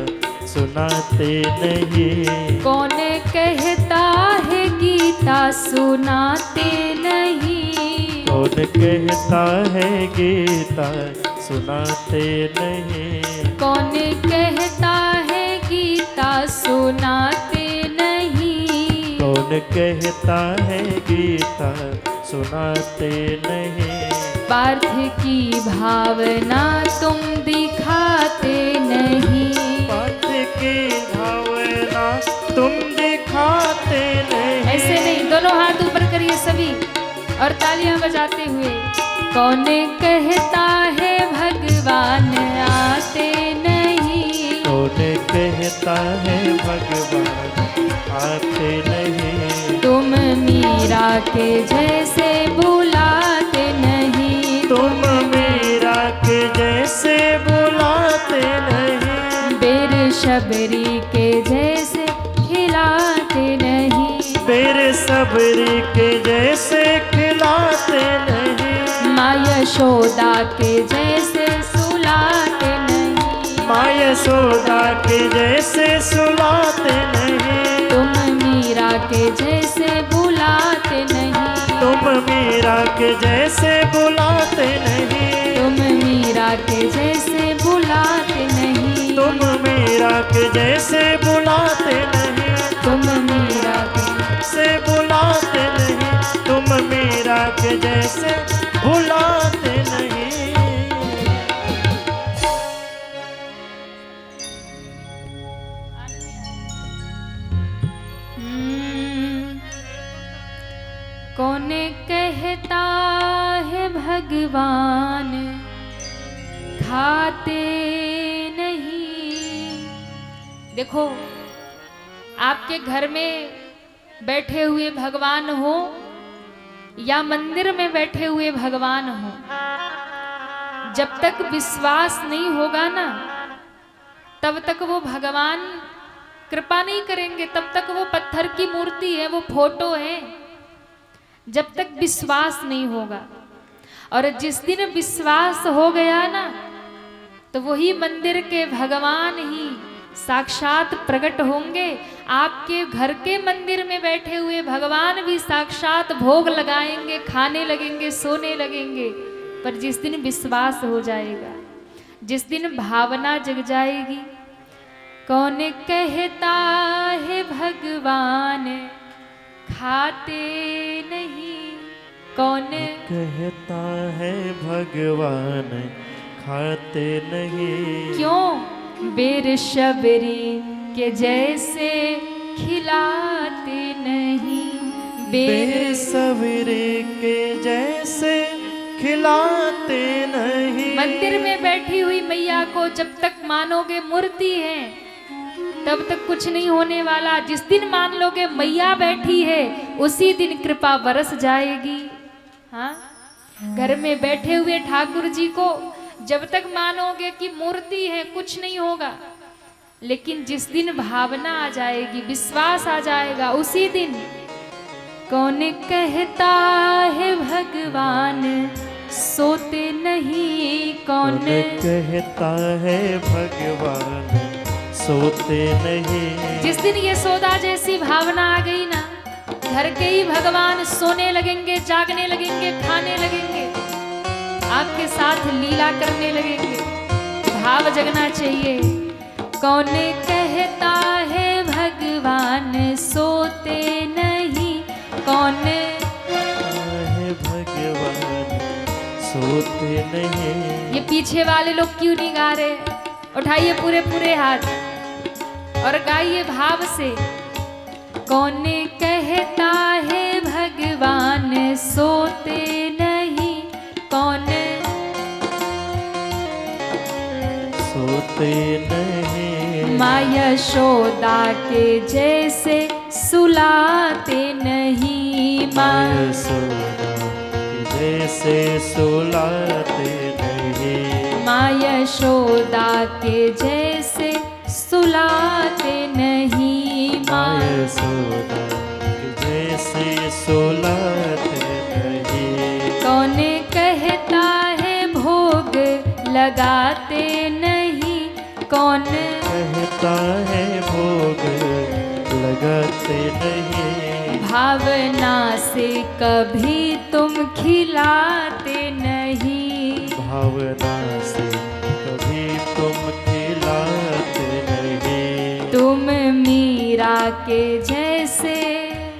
सुनाते नहीं। कौन कहता है गीता सुनाते नहीं। कौन कहता है गीता सुनाते नहीं। कौन कहता है गीता सुनाते नहीं। कौन कहता है गीता सुनाते नहीं। पार्थ की भावना तुम दिखाते नहीं। पार्थ की भावना तुम दिखाते नहीं। ऐसे नहीं, दोनों हाथ ऊपर करिए सभी और तालियां बजाते हुए। कौन कहता है भगवान आते नहीं। कौन कहता है भगवान आते नहीं। तुम मीरा के जैसे बुलाते नहीं। तुम मीरा के जैसे बुलाते नहीं। बेर शबरी के जैसे खिलाते नहीं। बेर सबरी के जैसे खिलाते नहीं। माँ यशोदा के जैसे सुलाते नहीं। माँ यशोदा के जैसे सुलाते नहीं। तुम मीरा के जैसे बुलाते नहीं। तुम मीरा के जैसे बुलाते नहीं। तुम मीरा के जैसे बुलाते नहीं। तुम मीरा के जैसे बुलाते नहीं। तुम मीरा के से बुलाते नहीं। तुम मीरा के जैसे बुलाते नहीं। कौन कहता है भगवान खाते नहीं। देखो, आपके घर में बैठे हुए भगवान हो या मंदिर में बैठे हुए भगवान हो, जब तक विश्वास नहीं होगा ना, तब तक वो भगवान कृपा नहीं करेंगे। तब तक वो पत्थर की मूर्ति है, वो फोटो है, जब तक विश्वास नहीं होगा। और जिस दिन विश्वास हो गया ना, तो वही मंदिर के भगवान ही साक्षात प्रकट होंगे। आपके घर के मंदिर में बैठे हुए भगवान भी साक्षात भोग लगाएंगे, खाने लगेंगे, सोने लगेंगे। पर जिस दिन विश्वास हो जाएगा, जिस दिन भावना जग जाएगी, कौन कहता है भगवान खाते नहीं। कौन कहता है भगवान खाते नहीं। क्यों बेर शबरी के जैसे खिलाते नहीं। बेर सवेरे के जैसे खिलाते नहीं। मंदिर में बैठी हुई मैया को जब तक मानोगे मूर्ति है, तब तक कुछ नहीं होने वाला। जिस दिन मान लोगे मैया बैठी है, उसी दिन कृपा बरस जाएगी। हाँ, घर में बैठे हुए ठाकुर जी को जब तक मानोगे कि मूर्ति है, कुछ नहीं होगा। लेकिन जिस दिन भावना आ जाएगी, विश्वास आ जाएगा, उसी दिन कौन कहता है भगवान सोते नहीं। कौन कहता है भगवान सोते नहीं। जिस दिन ये सौदा जैसी भावना आ गई ना, घर के ही भगवान सोने लगेंगे, जागने लगेंगे, खाने लगेंगे, आपके साथ लीला करने लगेंगे। भाव जगना चाहिए। कौन कहता है भगवान सोते नहीं। कौन है भगवान सोते नहीं। ये पीछे वाले लोग क्यों नहीं गा रहे? उठाइए पूरे पूरे हाथ और गाइए भाव से। कौन कहता है भगवान सोते नहीं। कौन सोते नहीं। माँ यशोदा के जैसे सुलाते नहीं। माँ यशोदा के जैसे सुलाते नहीं। माँ यशोदा के जैसे सुलाते नहीं। माँ यशोदा के जैसे सुलाते नहीं। कौन कहता है भोग लगाते नहीं। कौन कहता है भोग लगाते नहीं। भावना से कभी तुम खिलाते नहीं, भावना से कभी तुम खिलाते नहीं, तुम मीरा के जैसे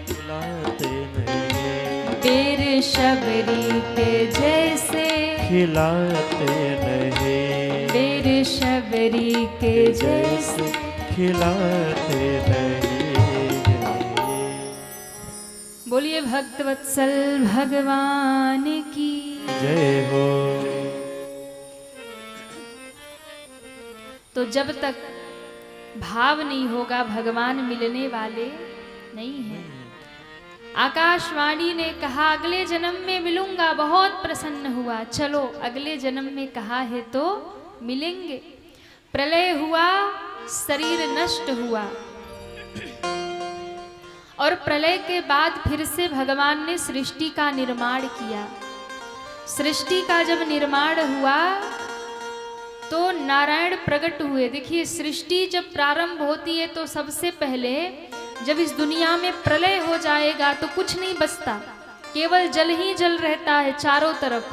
खिलाते नहीं, बेर शबरी के जैसे खिलाते नहीं, बेर शबरी के जैसे। खिलाते नहीं। बोलिए भक्त वत्सल भगवान की जय हो। तो जब तक भाव नहीं होगा भगवान मिलने वाले नहीं है। आकाशवाणी ने कहा अगले जन्म में मिलूंगा, बहुत प्रसन्न हुआ, चलो अगले जन्म में कहा है तो मिलेंगे। प्रलय हुआ, शरीर नष्ट हुआ, और प्रलय के बाद फिर से भगवान ने सृष्टि का निर्माण किया। सृष्टि का जब निर्माण हुआ तो नारायण प्रकट हुए। देखिए, सृष्टि जब प्रारंभ होती है तो सबसे पहले जब इस दुनिया में प्रलय हो जाएगा तो कुछ नहीं बचता, केवल जल ही जल रहता है चारों तरफ।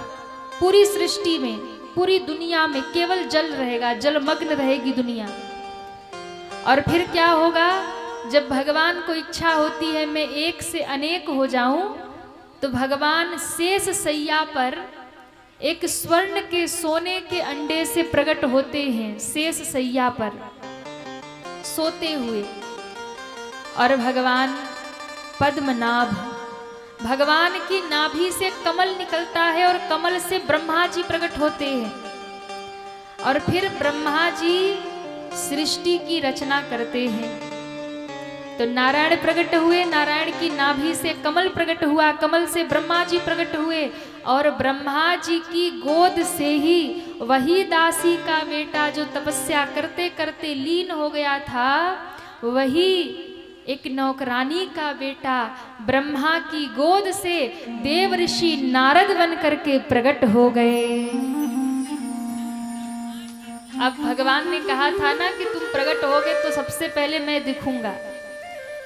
पूरी सृष्टि में, पूरी दुनिया में केवल जल रहेगा, जलमग्न रहेगी दुनिया। और फिर क्या होगा, जब भगवान को इच्छा होती है मैं एक से अनेक हो जाऊं, तो भगवान शेष सैया पर एक स्वर्ण के सोने के अंडे से प्रकट होते हैं, शेष सैया पर सोते हुए। और भगवान पद्मनाभ, भगवान की नाभि से कमल निकलता है और कमल से ब्रह्मा जी प्रकट होते हैं। और फिर ब्रह्मा जी सृष्टि की रचना करते हैं। तो नारायण प्रकट हुए, नारायण की नाभि से कमल प्रकट हुआ, कमल से ब्रह्मा जी प्रकट हुए, और ब्रह्मा जी की गोद से ही वही दासी का बेटा जो तपस्या करते करते लीन हो गया था, वही एक नौकरानी का बेटा ब्रह्मा की गोद से देव ऋषि नारद बन करके प्रकट हो गए। अब भगवान ने कहा था ना कि तुम प्रकट होगे तो सबसे पहले मैं दिखूंगा।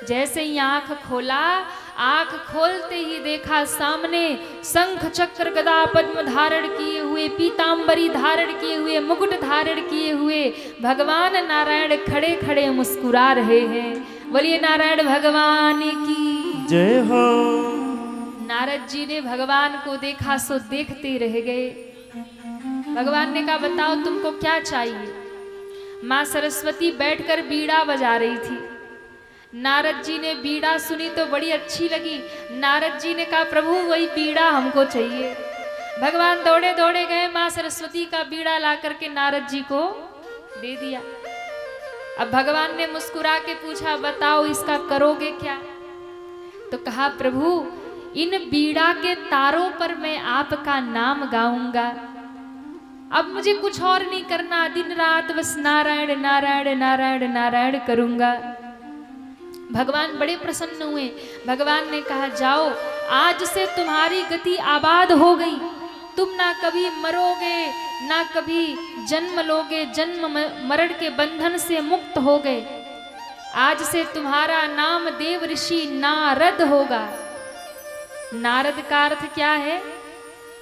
जैसे ही आंख खोला, आंख खोलते ही देखा सामने शंख चक्र गदा पद्म धारण किए हुए, पीतांबरी धारण किए हुए, मुकुट धारण किए हुए भगवान नारायण खड़े खड़े मुस्कुरा रहे हैं। बोलिए नारायण भगवान की जय हो। नारद जी ने भगवान को देखा सो देखते रह गए। भगवान ने कहा बताओ तुमको क्या चाहिए। माँ सरस्वती बैठकर बीड़ा बजा रही थी। नारद जी ने बीड़ा सुनी तो बड़ी अच्छी लगी। नारद जी ने कहा प्रभु वही बीड़ा हमको चाहिए। भगवान दौड़े दौड़े गए, माँ सरस्वती का बीड़ा ला करके नारद जी को दे दिया। अब भगवान ने मुस्कुरा के पूछा बताओ इसका करोगे क्या। तो कहा प्रभु इन बीड़ा के तारों पर मैं आपका नाम गाऊंगा। अब मुझे कुछ और नहीं करना, दिन रात बस नारायण नारायण नारायण नारायण करूंगा। भगवान बड़े प्रसन्न हुए। भगवान ने कहा जाओ आज से तुम्हारी गति आबाद हो गई। तुम ना कभी मरोगे ना कभी जन्म लोगे, जन्म मरण के बंधन से मुक्त हो गए। आज से तुम्हारा नाम देव ऋषि नारद होगा। नारद का अर्थ क्या है?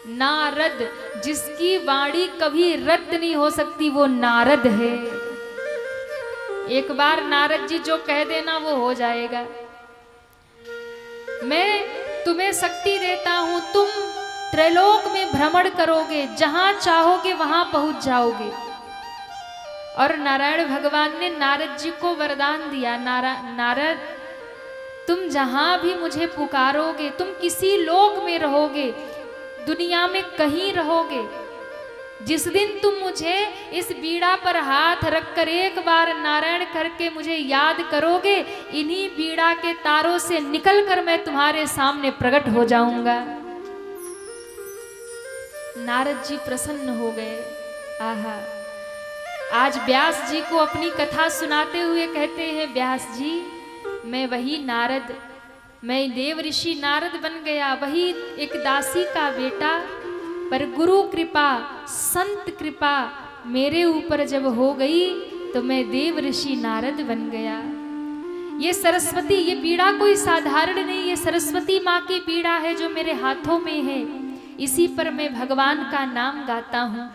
नारद, जिसकी वाणी कभी रद्द नहीं हो सकती वो नारद है। एक बार नारद जी जो कह देना वो हो जाएगा। मैं तुम्हें शक्ति देता हूं, तुम त्रैलोक में भ्रमण करोगे, जहां चाहोगे वहां पहुंच जाओगे। और नारायण भगवान ने नारद जी को वरदान दिया, नारद तुम जहां भी मुझे पुकारोगे, तुम किसी लोक में रहोगे, दुनिया में कहीं रहोगे, जिस दिन तुम मुझे इस बीड़ा पर हाथ रखकर एक बार नारायण करके मुझे याद करोगे, इन्हीं बीड़ा के तारों से निकलकर मैं तुम्हारे सामने प्रकट हो जाऊंगा। नारद जी प्रसन्न हो गए। आहा, आज व्यास जी को अपनी कथा सुनाते हुए कहते हैं व्यास जी मैं वही नारद, मैं देव ऋषि नारद बन गया, वही एक दासी का बेटा, पर गुरु कृपा संत कृपा मेरे ऊपर जब हो गई तो मैं देव ऋषि नारद बन गया। ये सरस्वती, ये पीड़ा कोई साधारण नहीं, ये सरस्वती माँ की पीड़ा है जो मेरे हाथों में है। इसी पर मैं भगवान का नाम गाता हूँ।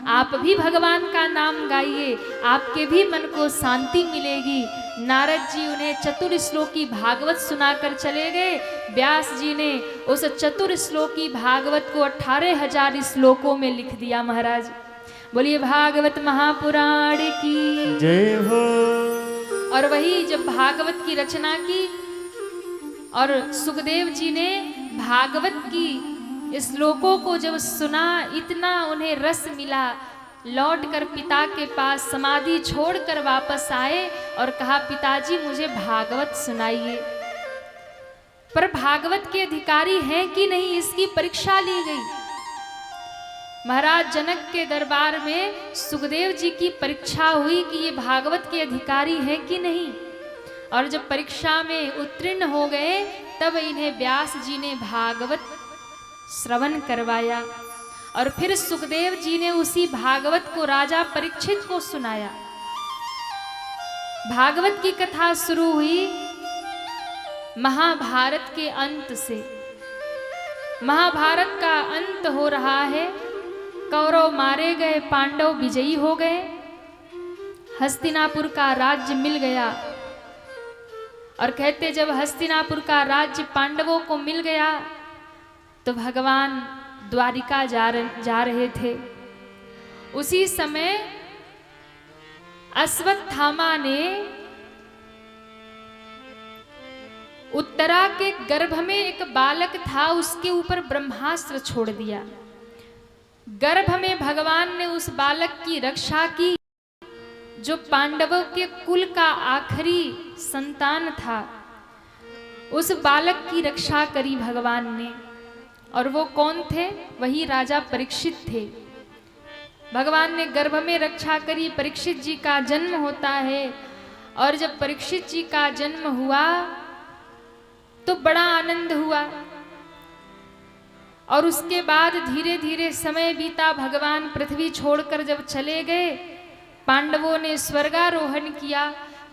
आप भी भगवान का नाम गाइए, आपके भी मन को शांति मिलेगी। नारद जी उन्हें चतुर श्लोकी भागवत सुनाकर चले गए। व्यास जी ने उस चतुर श्लोकी भागवत को 18,000 श्लोकों में लिख दिया। महाराज बोलिए भागवत महापुराण की जय हो। और वही जब भागवत की रचना की और सुखदेव जी ने भागवत की श्लोकों को जब सुना, इतना उन्हें रस मिला, लौट कर पिता के पास समाधि छोड़कर वापस आए और कहा पिताजी मुझे भागवत सुनाइए। पर भागवत के अधिकारी हैं कि नहीं इसकी परीक्षा ली गई। महाराज जनक के दरबार में सुखदेव जी की परीक्षा हुई कि ये भागवत के अधिकारी हैं कि नहीं। और जब परीक्षा में उत्तीर्ण हो गए तब इन्हें व्यास जी ने भागवत श्रवण करवाया और फिर सुखदेव जी ने उसी भागवत को राजा परीक्षित को सुनाया। भागवत की कथा शुरू हुई महाभारत के अंत से। महाभारत का अंत हो रहा है, कौरव मारे गए, पांडव विजयी हो गए, हस्तिनापुर का राज्य मिल गया। और कहते जब हस्तिनापुर का राज्य पांडवों को मिल गया तो भगवान द्वारिका जा रहे थे। उसी समय अश्वत्थामा ने उत्तरा के गर्भ में एक बालक था, उसके ऊपर ब्रह्मास्त्र छोड़ दिया। गर्भ में भगवान ने उस बालक की रक्षा की जो पांडवों के कुल का आखिरी संतान था। उस बालक की रक्षा करी भगवान ने। और वो कौन थे? वही राजा परीक्षित थे। भगवान ने गर्भ में रक्षा करी। परीक्षित जी का जन्म होता है और जब परीक्षित जी का जन्म हुआ तो बड़ा आनंद हुआ। और उसके बाद धीरे धीरे समय बीता, भगवान पृथ्वी छोड़कर जब चले गए, पांडवों ने स्वर्गारोहण किया,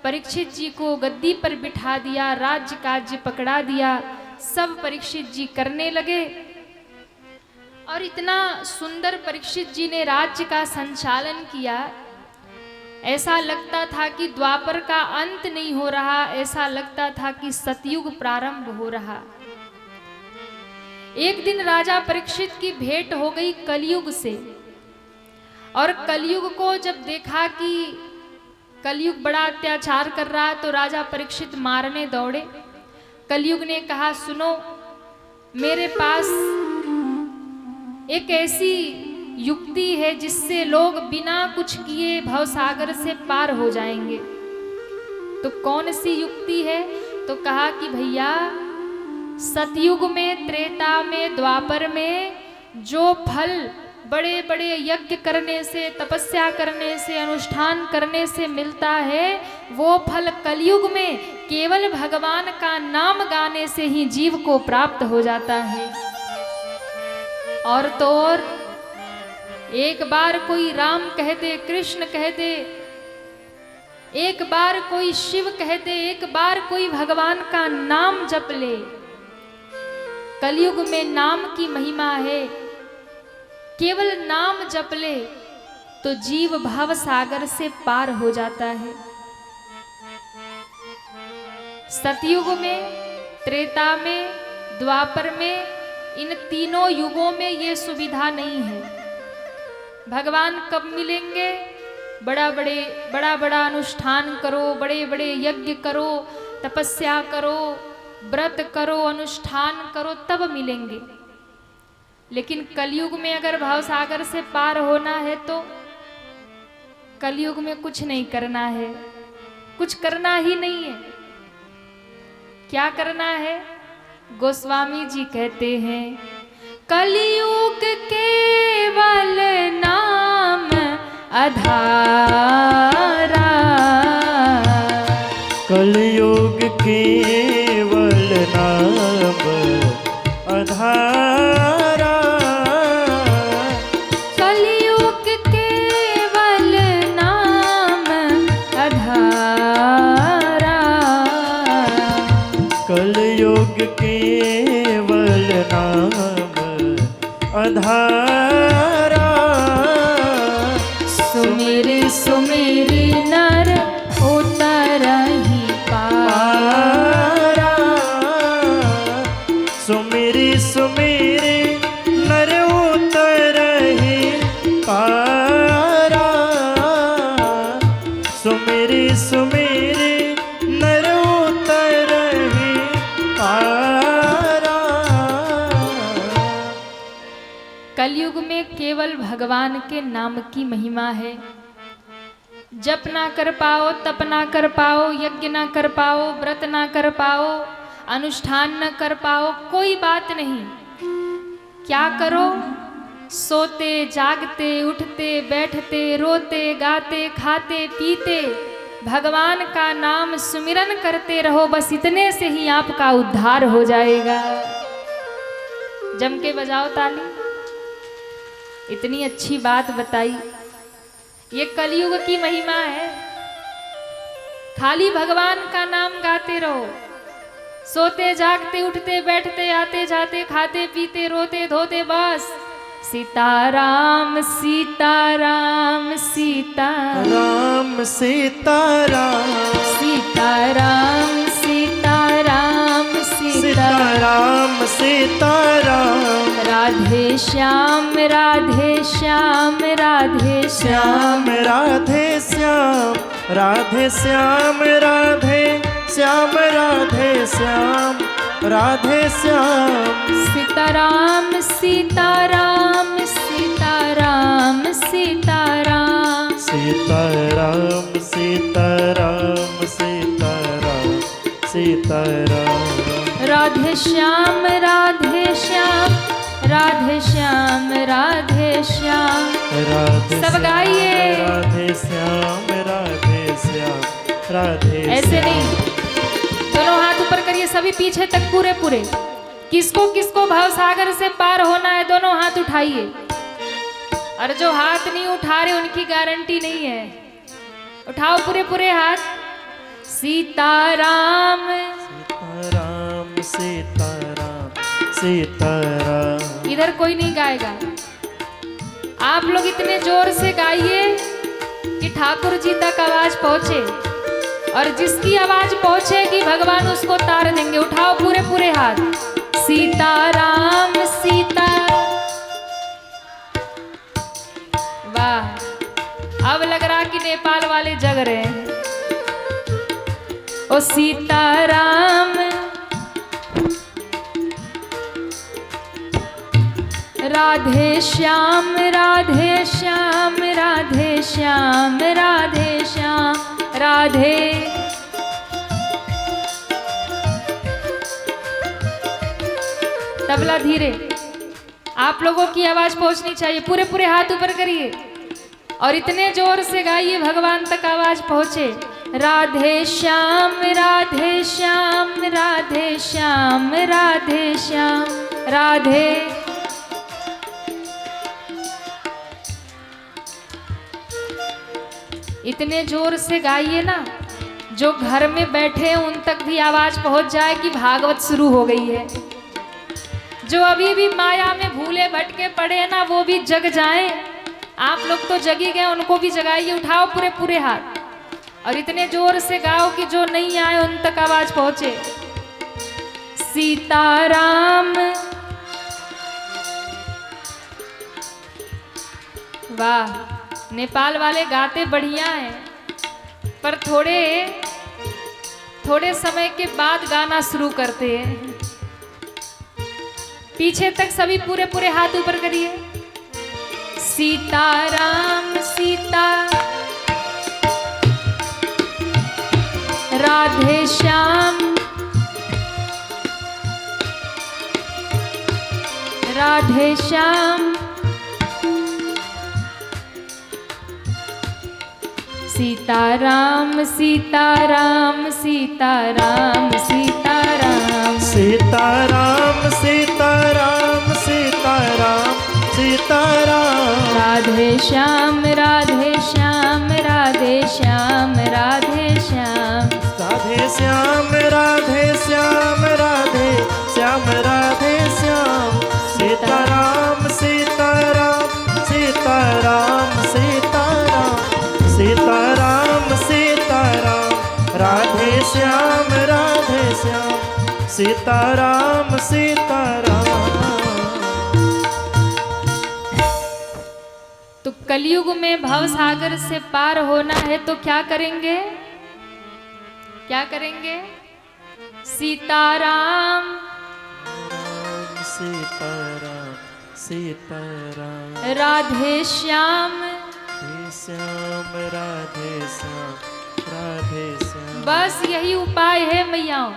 परीक्षित जी को गद्दी पर बिठा दिया, राज्य काज्य पकड़ा दिया, सब परीक्षित जी करने लगे। और इतना सुंदर परीक्षित जी ने राज्य का संचालन किया, ऐसा लगता था कि द्वापर का अंत नहीं हो रहा, ऐसा लगता था कि सतयुग प्रारंभ हो रहा। एक दिन राजा परीक्षित की भेंट हो गई कलयुग से। और कलयुग को जब देखा कि कलयुग बड़ा अत्याचार कर रहा है तो राजा परीक्षित मारने दौड़े। कलयुग ने कहा सुनो, मेरे पास एक ऐसी युक्ति है जिससे लोग बिना कुछ किए भवसागर से पार हो जाएंगे। तो कौन सी युक्ति है? तो कहा कि भैया सतयुग में, त्रेता में, द्वापर में जो फल बड़े बड़े यज्ञ करने से, तपस्या करने से, अनुष्ठान करने से मिलता है, वो फल कलयुग में केवल भगवान का नाम गाने से ही जीव को प्राप्त हो जाता है। और तो और एक बार कोई राम कह दे, कृष्ण कह दे, एक बार कोई शिव कह दे, एक बार कोई भगवान का नाम जप ले, कलयुग में नाम की महिमा है। केवल नाम जप ले तो जीव भव सागर से पार हो जाता है। सतयुग में, त्रेता में, द्वापर में, इन तीनों युगों में ये सुविधा नहीं है। भगवान कब मिलेंगे? बड़ा बड़ा अनुष्ठान करो, बड़े बड़े यज्ञ करो, तपस्या करो, व्रत करो, अनुष्ठान करो, तब मिलेंगे। लेकिन कलयुग में अगर भवसागर से पार होना है तो कलयुग में कुछ नहीं करना है, कुछ करना ही नहीं है। क्या करना है? गोस्वामी जी कहते हैं कलयुग केवल नाम आधारा, कलयुग केवल नाम आधारा, कलयुग केवल नाम आधारा, नाम आधारा। सुमिर सुमिर नर उतरहि पारा। सुमिरि सुमिरि नर उतरहि पारा। सुमिरि सुमिरि नर उतरहि पारा। कलयुग में केवल भगवान के नाम की महिमा है। जप ना कर पाओ, तप ना कर पाओ, यज्ञ ना कर पाओ, व्रत ना कर पाओ, अनुष्ठान न कर पाओ, कोई बात नहीं। क्या करो? सोते जागते उठते बैठते रोते गाते खाते पीते भगवान का नाम सुमिरन करते रहो। बस इतने से ही आपका उद्धार हो जाएगा। जम के बजाओ ताली। इतनी अच्छी बात बताई। ये कलयुग की महिमा है। खाली भगवान का नाम गाते रहो। सोते जागते उठते बैठते आते जाते खाते पीते रोते धोते बस सीताराम सीताराम सीताराम सीताराम सीताराम सीताराम सीताराम सीताराम। राधे श्याम राधे श्याम राधे श्याम राधे श्याम राधे श्याम राधे श्याम राधे श्याम राधे श्याम। सीताराम सीताराम सीताराम सीताराम सीताराम सीताराम सीताराम सीताराम। राधे श्याम राधे श्याम राधे श्याम राधे श्याम। राधे सब गाइए। राधे श्याम राधे श्याम राधे। ऐसे नहीं, दोनों हाथ ऊपर करिए सभी पीछे तक पूरे पूरे। किसको किसको भवसागर से पार होना है दोनों हाथ उठाइए। और जो हाथ नहीं उठा रहे उनकी गारंटी नहीं है। उठाओ पूरे पूरे हाथ। सीताराम सीताराम सीताराम सीताराम। इधर कोई नहीं गाएगा। आप लोग इतने जोर से गाइए कि ठाकुर जी तक आवाज पहुंचे। और जिसकी आवाज पहुंचेगी भगवान उसको तार देंगे। उठाओ पूरे पूरे हाथ। सीताराम सीता। वाह, अब लग रहा कि नेपाल वाले जग रहे हैं। ओ सीताराम राधे श्याम राधे श्याम राधे श्याम राधे श्याम राधे। तबला धीरे। आप लोगों की आवाज पहुंचनी चाहिए। पूरे पूरे हाथ ऊपर करिए और इतने जोर से गाइए भगवान तक आवाज पहुंचे। राधे श्याम राधे श्याम राधे श्याम राधे श्याम राधे। इतने जोर से गाइए ना जो घर में बैठे हैं उन तक भी आवाज पहुंच जाए कि भागवत शुरू हो गई है। जो अभी भी माया में भूले भटके पड़े हैं ना वो भी जग जाएं। आप लोग तो जगी गए, उनको भी जगाइए। उठाओ पूरे पूरे हाथ और इतने जोर से गाओ कि जो नहीं आए उन तक आवाज पहुंचे। सीताराम। वाह, नेपाल वाले गाते बढ़िया हैं पर थोड़े समय के बाद गाना शुरू करते हैं। पीछे तक सभी पूरे पूरे हाथ ऊपर करिए। सीताराम सीता राधे श्याम राधे श्याम। सीताराम सीताराम सीताराम सीताराम सीताराम सीताराम सीताराम सीताराम। राधे श्याम राधे श्याम राधे श्याम राधे श्याम। राधे श्याम राधे श्याम राधे श्याम राधे श्याम। सीताराम सीताराम सीताराम सीताराम राधे श्याम सीताराम सीताराम। तो कलयुग में भव सागर से पार होना है तो क्या करेंगे? क्या करेंगे? सीताराम सीताराम सीताराम राधे श्याम राधे श्याम राधे श्याम। बस यही उपाय है मैयाओं।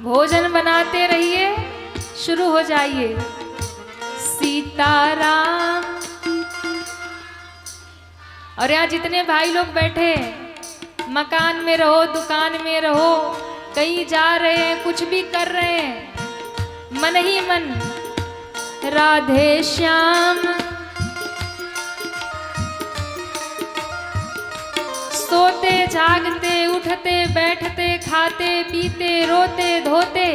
भोजन बनाते रहिए, शुरू हो जाइए। सीताराम। और यहाँ जितने भाई लोग बैठे, मकान में रहो, दुकान में रहो, कहीं जा रहे हैं, कुछ भी कर रहे हैं, मन ही मन राधे श्याम। सोते जागते उठते बैठते खाते पीते रोते धोते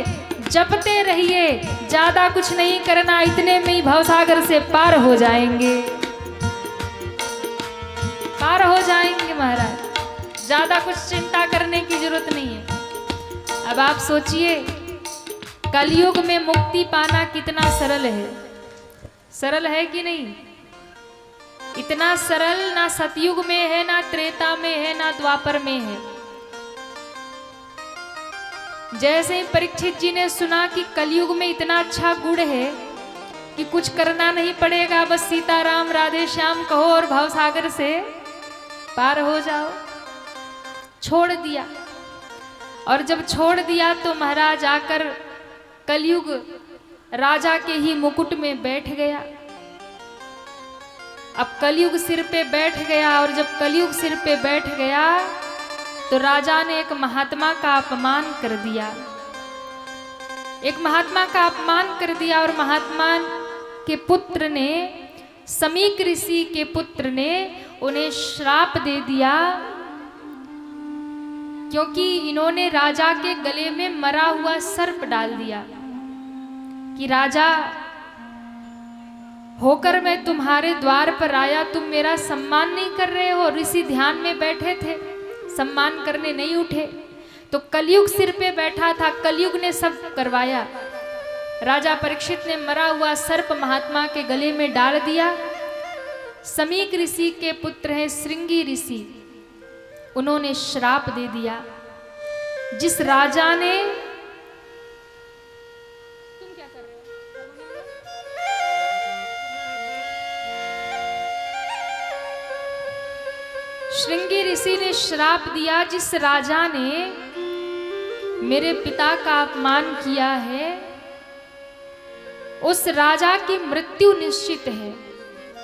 जपते रहिए। ज्यादा कुछ नहीं करना, इतने में ही भवसागर से पार हो जाएंगे। पार हो जाएंगे महाराज, ज्यादा कुछ चिंता करने की जरूरत नहीं है। अब आप सोचिए, कलयुग में मुक्ति पाना कितना सरल है। सरल है कि नहीं? इतना सरल ना सतयुग में है, ना त्रेता में है, ना द्वापर में है। जैसे ही परीक्षित जी ने सुना कि कलयुग में इतना अच्छा गुण है कि कुछ करना नहीं पड़ेगा, बस सीताराम राधे श्याम कहो और भवसागर से पार हो जाओ, छोड़ दिया। और जब छोड़ दिया तो महाराज आकर कलयुग राजा के ही मुकुट में बैठ गया। अब कलयुग सिर पे बैठ गया, और जब कलयुग सिर पे बैठ गया तो राजा ने एक महात्मा का अपमान कर दिया। एक महात्मा का अपमान कर दिया, और महात्मा के पुत्र ने, समीक ऋषि के पुत्र ने उन्हें श्राप दे दिया, क्योंकि इन्होंने राजा के गले में मरा हुआ सर्प डाल दिया कि राजा होकर मैं तुम्हारे द्वार पर आया, तुम मेरा सम्मान नहीं कर रहे हो। ऋषि ध्यान में बैठे थे, सम्मान करने नहीं उठे, तो कलयुग सिर पे बैठा था, कलयुग ने सब करवाया। राजा परीक्षित ने मरा हुआ सर्प महात्मा के गले में डाल दिया। समीक ऋषि के पुत्र हैं श्रृंगी ऋषि, उन्होंने श्राप दे दिया। जिस राजा ने, तुम क्या कर रहे हो? श्रृंगी ऋषि ने श्राप दिया, जिस राजा ने मेरे पिता का अपमान किया है, उस राजा की मृत्यु निश्चित है।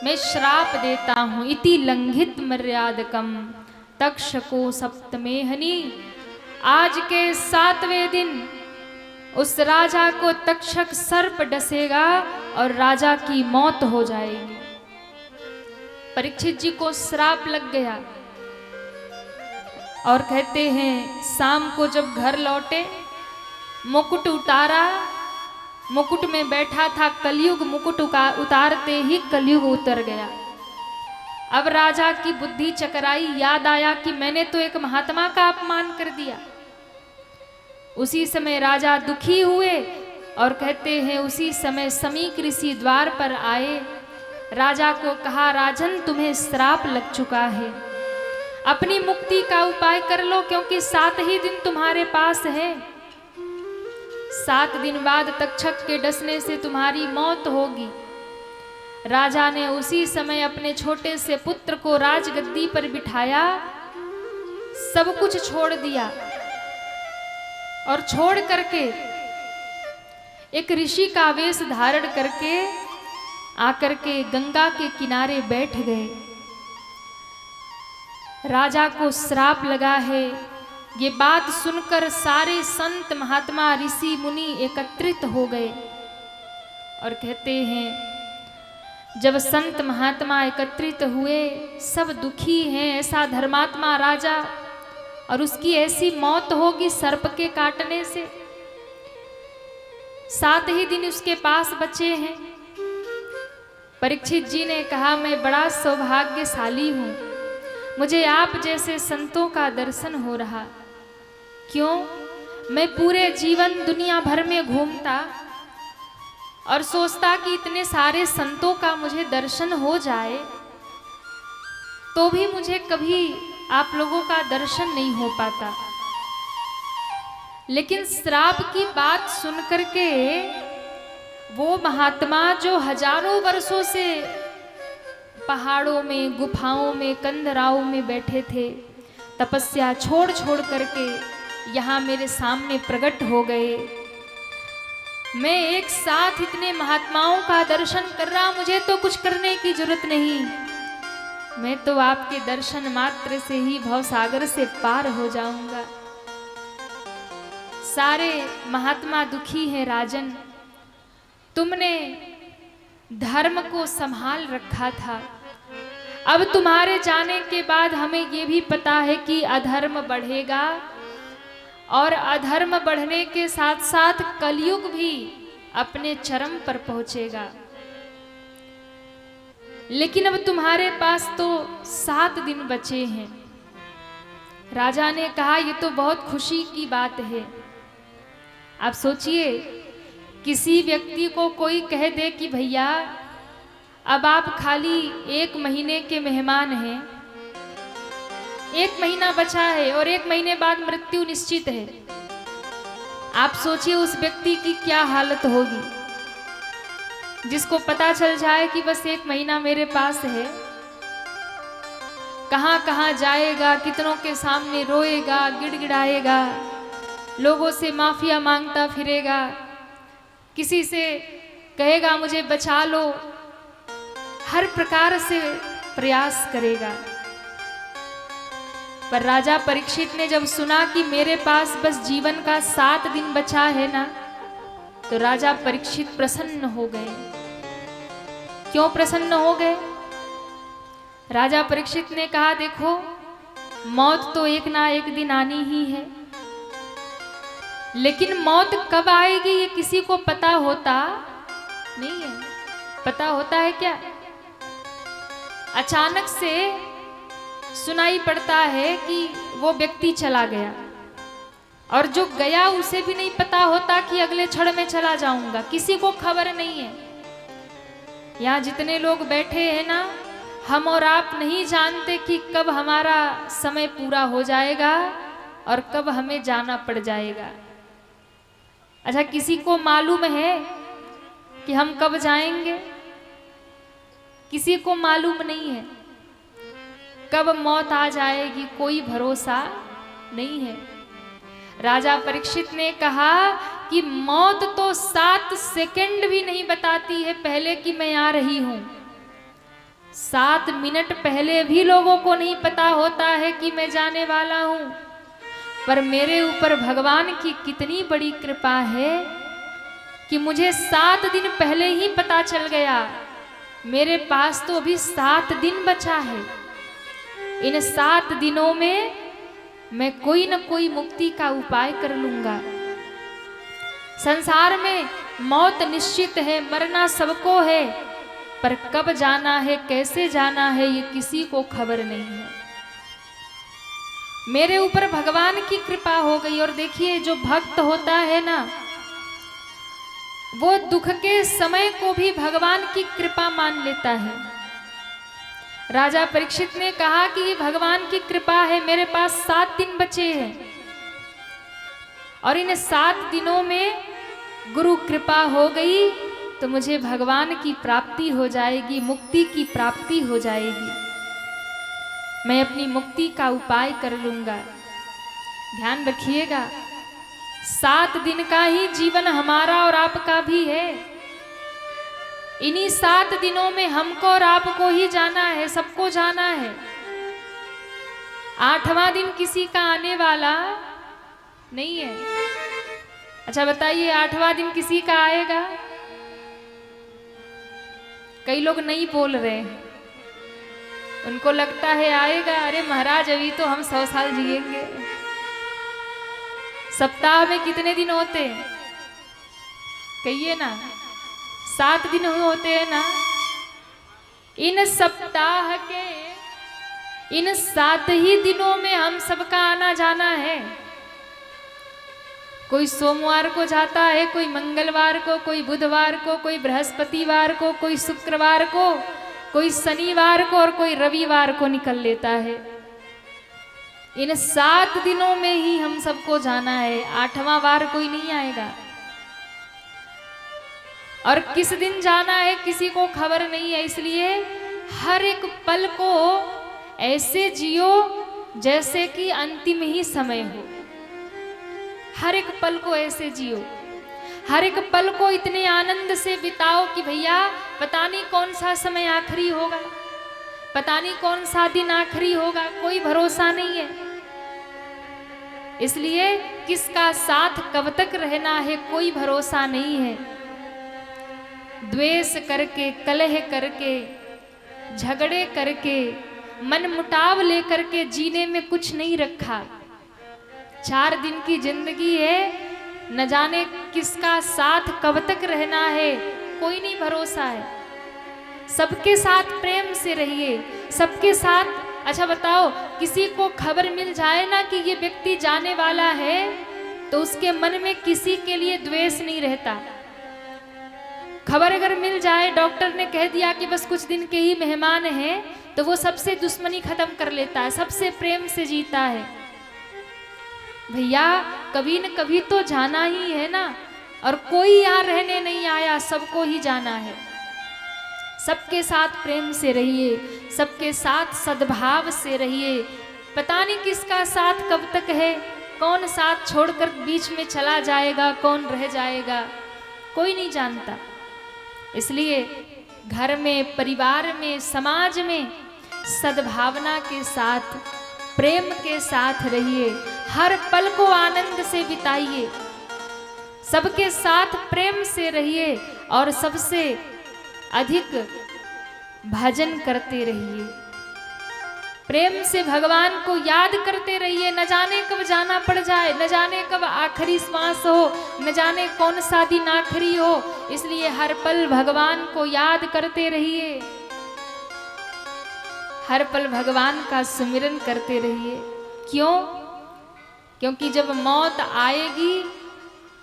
मैं श्राप देता हूं। इति लंघित मर्यादकम तक्षको सप्तमेहनी। आज के 7वें दिन उस राजा को तक्षक सर्प डसेगा और राजा की मौत हो जाएगी। परीक्षित जी को श्राप लग गया, और कहते हैं शाम को जब घर लौटे, मुकुट उतारा, मुकुट में बैठा था कलयुग, मुकुट उतारते ही कलयुग उतर गया। अब राजा की बुद्धि चकराई, याद आया कि मैंने तो एक महात्मा का अपमान कर दिया। उसी समय राजा दुखी हुए, और कहते हैं उसी समय समीक ऋषि द्वार पर आए। राजा को कहा, राजन तुम्हें श्राप लग चुका है, अपनी मुक्ति का उपाय कर लो, क्योंकि 7 ही दिन तुम्हारे पास है। 7 दिन बाद तक्षक के डसने से तुम्हारी मौत होगी। राजा ने उसी समय अपने छोटे से पुत्र को राजगद्दी पर बिठाया, सब कुछ छोड़ दिया, और छोड़ करके एक ऋषि का वेश धारण करके आकर के गंगा के किनारे बैठ गए। राजा को श्राप लगा है, ये बात सुनकर सारे संत महात्मा ऋषि मुनि एकत्रित हो गए, और कहते हैं जब संत महात्मा एकत्रित हुए, सब दुखी हैं, ऐसा धर्मात्मा राजा, और उसकी ऐसी मौत होगी सर्प के काटने से। 7 ही दिन उसके पास बचे हैं। परीक्षित जी ने कहा, मैं बड़ा सौभाग्यशाली हूँ, मुझे आप जैसे संतों का दर्शन हो रहा। क्यों? मैं पूरे जीवन दुनिया भर में घूमता और सोचता कि इतने सारे संतों का मुझे दर्शन हो जाए, तो भी मुझे कभी आप लोगों का दर्शन नहीं हो पाता। लेकिन श्राप की बात सुन करके वो महात्मा जो हजारों वर्षों से पहाड़ों में, गुफाओं में, कंदराओं में बैठे थे, तपस्या छोड़ छोड़ करके यहाँ मेरे सामने प्रकट हो गए। मैं एक साथ इतने महात्माओं का दर्शन कर रहा, मुझे तो कुछ करने की जरूरत नहीं, मैं तो आपके दर्शन मात्र से ही भवसागर से पार हो जाऊंगा। सारे महात्मा दुखी हैं राजन, तुमने धर्म को संभाल रखा था, अब तुम्हारे जाने के बाद हमें ये भी पता है कि अधर्म बढ़ेगा और अधर्म बढ़ने के साथ साथ कलयुग भी अपने चरम पर पहुंचेगा। लेकिन अब तुम्हारे पास तो 7 दिन बचे हैं। राजा ने कहा, ये तो बहुत खुशी की बात है। आप सोचिए, किसी व्यक्ति को कोई कह दे कि भैया अब आप खाली 1 महीने के मेहमान हैं, 1 महीना बचा है और 1 महीने बाद मृत्यु निश्चित है। आप सोचिए उस व्यक्ति की क्या हालत होगी, जिसको पता चल जाए कि बस 1 महीना मेरे पास है। कहाँ कहाँ जाएगा, कितनों के सामने रोएगा, गिड़गिड़ाएगा, लोगों से माफिया मांगता फिरेगा, किसी से कहेगा मुझे बचा लो, हर प्रकार से प्रयास करेगा। पर राजा परीक्षित ने जब सुना कि मेरे पास बस जीवन का 7 दिन बचा है ना, तो राजा परीक्षित प्रसन्न हो गए। क्यों प्रसन्न हो गए? राजा परीक्षित ने कहा, देखो मौत तो एक ना एक दिन आनी ही है, लेकिन मौत कब आएगी ये किसी को पता होता नहीं है। पता होता है क्या? अचानक से सुनाई पड़ता है कि वो व्यक्ति चला गया, और जो गया उसे भी नहीं पता होता कि अगले क्षण में चला जाऊंगा, किसी को खबर नहीं है। यहाँ जितने लोग बैठे हैं ना, हम और आप नहीं जानते कि कब हमारा समय पूरा हो जाएगा और कब हमें जाना पड़ जाएगा। अच्छा, किसी को मालूम है कि हम कब जाएंगे? किसी को मालूम नहीं है। कब मौत आ जाएगी कोई भरोसा नहीं है। राजा परीक्षित ने कहा कि मौत तो 7 सेकंड भी नहीं बताती है पहले कि मैं आ रही हूं। 7 मिनट पहले भी लोगों को नहीं पता होता है कि मैं जाने वाला हूं। पर मेरे ऊपर भगवान की कितनी बड़ी कृपा है कि मुझे 7 दिन पहले ही पता चल गया। मेरे पास तो अभी 7 दिन बचा है। इन 7 दिनों में मैं कोई न कोई मुक्ति का उपाय कर लूंगा। संसार में मौत निश्चित है, मरना सबको है, पर कब जाना है, कैसे जाना है, ये किसी को खबर नहीं है। मेरे ऊपर भगवान की कृपा हो गई। और देखिए, जो भक्त होता है ना, वो दुख के समय को भी भगवान की कृपा मान लेता है। राजा परीक्षित ने कहा कि ये भगवान की कृपा है, मेरे पास 7 दिन बचे हैं और इन 7 दिनों में गुरु कृपा हो गई तो मुझे भगवान की प्राप्ति हो जाएगी, मुक्ति की प्राप्ति हो जाएगी। मैं अपनी मुक्ति का उपाय कर लूंगा। ध्यान रखिएगा, 7 दिन का ही जीवन हमारा और आपका भी है। इन्हीं 7 दिनों में हमको और आपको ही जाना है, सबको जाना है। 8वां दिन किसी का आने वाला नहीं है। अच्छा बताइए, 8वां दिन किसी का आएगा? कई लोग नहीं बोल रहे हैं, उनको लगता है आएगा। अरे महाराज, अभी तो हम 100 साल जिएंगे। सप्ताह में कितने दिन होते हैं? कहिए ना, 7 दिन होते हैं ना। इन सप्ताह के इन 7 ही दिनों में हम सबका आना जाना है। कोई सोमवार को जाता है, कोई मंगलवार को, कोई बुधवार को, कोई बृहस्पतिवार को, कोई शुक्रवार को, कोई शनिवार को और कोई रविवार को निकल लेता है। इन 7 दिनों में ही हम सबको जाना है, 8वां वार कोई नहीं आएगा। और किस दिन जाना है किसी को खबर नहीं है, इसलिए हर एक पल को ऐसे जियो जैसे कि अंतिम ही समय हो। हर एक पल को ऐसे जियो, हर एक पल को इतने आनंद से बिताओ कि भैया पता नहीं कौन सा समय आखिरी होगा, पता नहीं कौन सा दिन आखिरी होगा, कोई भरोसा नहीं है। इसलिए किसका साथ कब तक रहना है कोई भरोसा नहीं है। द्वेष करके, कलह करके, झगड़े करके, मन मुटाव लेकर के जीने में कुछ नहीं रखा। 4 दिन की जिंदगी है, न जाने किसका साथ कब तक रहना है कोई नहीं भरोसा है। सबके साथ प्रेम से रहिए, सबके साथ। अच्छा बताओ, किसी को खबर मिल जाए ना कि ये व्यक्ति जाने वाला है तो उसके मन में किसी के लिए द्वेष नहीं रहता। खबर अगर मिल जाए, डॉक्टर ने कह दिया कि बस कुछ दिन के ही मेहमान हैं, तो वो सबसे दुश्मनी खत्म कर लेता है, सबसे प्रेम से जीता है। भैया कभी न कभी तो जाना ही है ना, और कोई यहाँ रहने नहीं आया, सबको ही जाना है। सबके साथ प्रेम से रहिए, सबके साथ सद्भाव से रहिए। पता नहीं किसका साथ कब तक है, कौन साथ छोड़कर बीच में चला जाएगा, कौन रह जाएगा, कोई नहीं जानता। इसलिए घर में, परिवार में, समाज में सद्भावना के साथ, प्रेम के साथ रहिए। हर पल को आनंद से बिताइए, सबके साथ प्रेम से रहिए और सबसे अधिक भजन करते रहिए। प्रेम से भगवान को याद करते रहिए। न जाने कब जाना पड़ जाए, न जाने कब आखिरी श्वास हो, न जाने कौन सा दिन आखिरी हो, इसलिए हर पल भगवान को याद करते रहिए। हर पल भगवान का सुमिरन करते रहिए। क्यों? क्योंकि जब मौत आएगी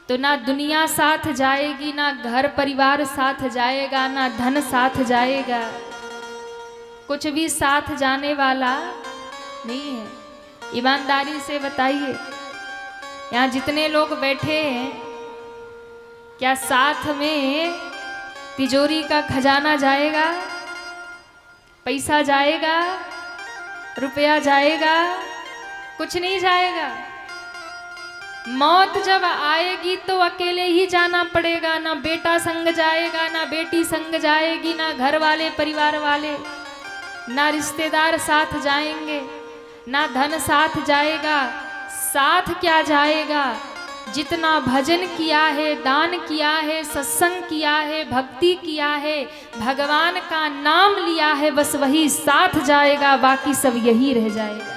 तो ना दुनिया साथ जाएगी, ना घर परिवार साथ जाएगा, ना धन साथ जाएगा, कुछ भी साथ जाने वाला नहीं है। ईमानदारी से बताइए, यहाँ जितने लोग बैठे हैं, क्या साथ में तिजोरी का खजाना जाएगा, पैसा जाएगा, रुपया जाएगा? कुछ नहीं जाएगा। मौत जब आएगी तो अकेले ही जाना पड़ेगा। ना बेटा संग जाएगा, ना बेटी संग जाएगी, ना घर वाले परिवार वाले, ना रिश्तेदार साथ जाएंगे, ना धन साथ जाएगा। साथ क्या जाएगा? जितना भजन किया है, दान किया है, सत्संग किया है, भक्ति किया है, भगवान का नाम लिया है, बस वही साथ जाएगा, बाकी सब यही रह जाएगा।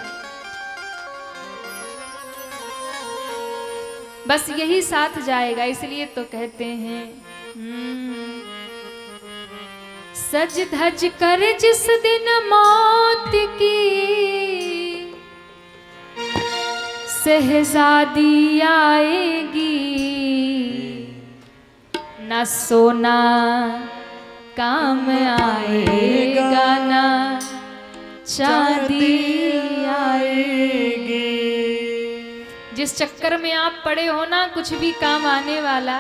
बस यही साथ जाएगा। इसलिए तो कहते हैं सज धज कर जिस दिन मौत की शहजादी आएगी, न सोना काम आएगा, न चांदी आएगी। जिस चक्कर में आप पड़े हो ना, कुछ भी काम आने वाला,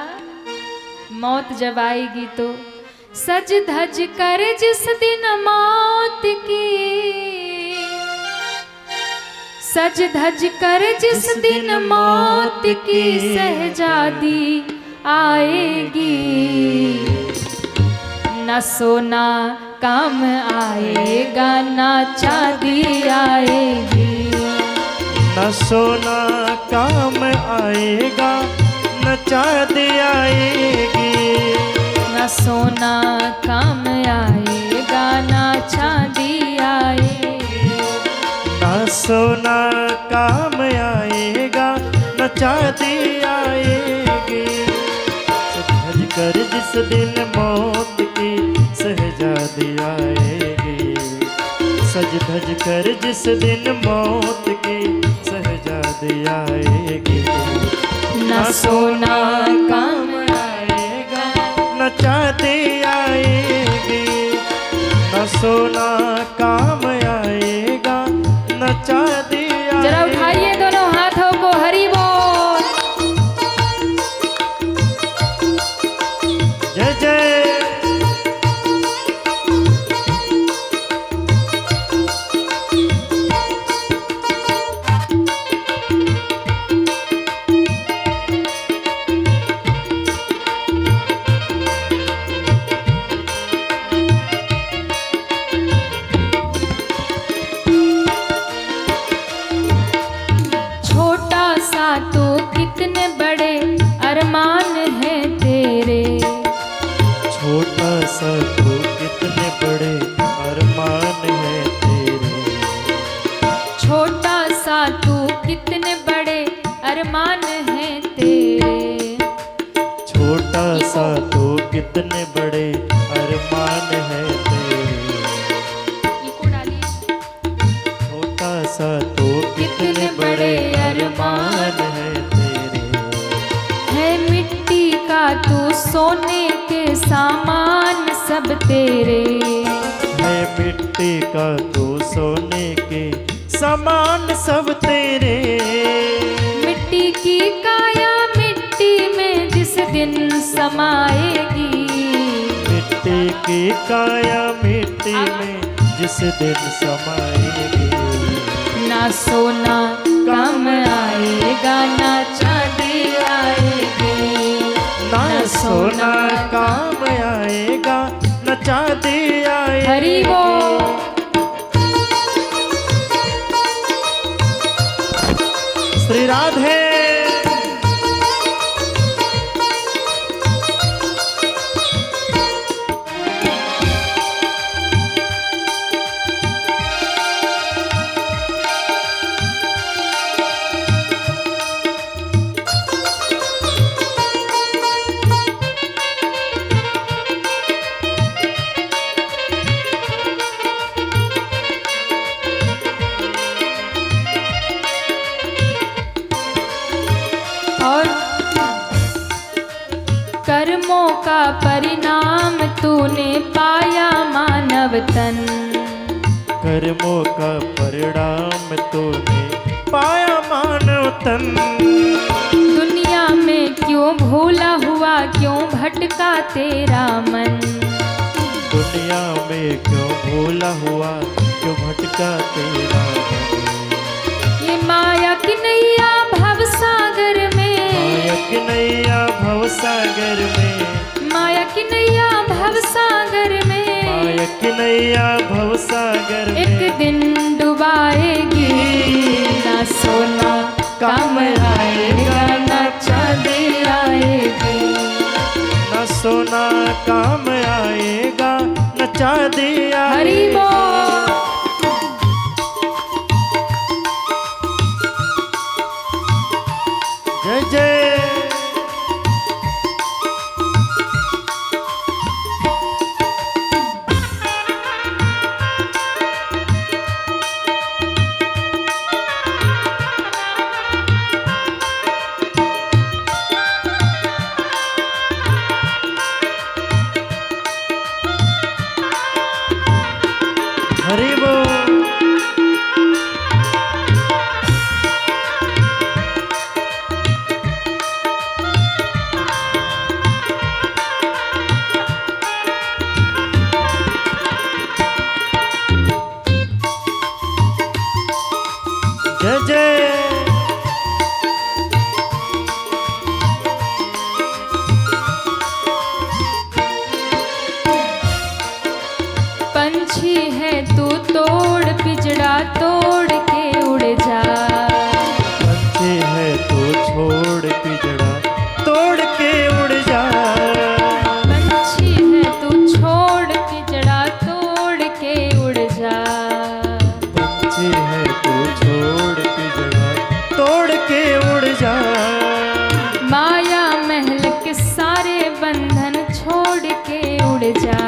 मौत जब आएगी तो सज धज कर जिस दिन मौत की, सज धज कर जिस दिन मौत की शहजादी आएगी, न सोना काम आएगा, न चांदी आएगी। न सोना काम आएगा, न चांदी आएगी। न सोना काम आएगा, न चांदी आएगी। न सोना काम आएगा, न चांदी आएगी। सज धज कर जिस दिन मौत की शहजादी आएगी, सज धज कर जिस दिन मौत के शहजादे आएगी, न सोना काम आएगा न चांदी आएगी, न सोना काम आएगा न चांदी आएगी। जरा उठाइए दोनों हाथों को, हरि बोल। जय जय। छोटा सा तो कितने बड़े अरमान हैं तेरे, छोटा सा तो कितने बड़े अरमान है तेरे, छोटा सा तू कितने बड़े अरमान हैं तेरे, छोटा सा तो कितने बड़े अरमान है तेरे, इको डालिए। छोटा सा तो कितने बड़े अरमान है तेरे, है मिट्टी का तू सोने के सामान सब तेरे, है मिट्टी का तो सोने के समान सब तेरे, मिट्टी की काया मिट्टी में जिस दिन समाएगी, मिट्टी की काया मिट्टी में जिस दिन समाएगी, ना सोना काम आएगा ना चांदी आएगी, ना सोना काम आएगा न चांदी आएगी। हरि बोल। श्री राधे। और कर्मों का परिणाम तूने पाया मानव तन, कर्मों का परिणाम तूने पाया मानव तन, दुनिया में क्यों भूला हुआ क्यों भटका तेरा मन, दुनिया में क्यों भूला हुआ क्यों भटका तेरा मन, ये माया की नैया भव सागर में, माया की नैया भव सागर में, माया की नैया भव सागर में, माया की नैया भव सागर में, एक दिन डुबाएगी, ना सोना काम आएगा ना चांदी आएगी, न सोना काम आएगा न चांदी हरि आएगी। बोल। जय जय। हरि बोल। जय जय। पंछी है तू तोड़ पिजड़ा तोड़ के उड़ जा, पंछी है तो छोड़ पिजड़ा तोड़ के उड़ जा, पंछी है तू छोड़ पिजड़ा तोड़ के उड़ जा, पंछी है तो छोड़ पिजड़ा तोड़ के उड़ जा, माया महल के सारे बंधन छोड़ के उड़ जा,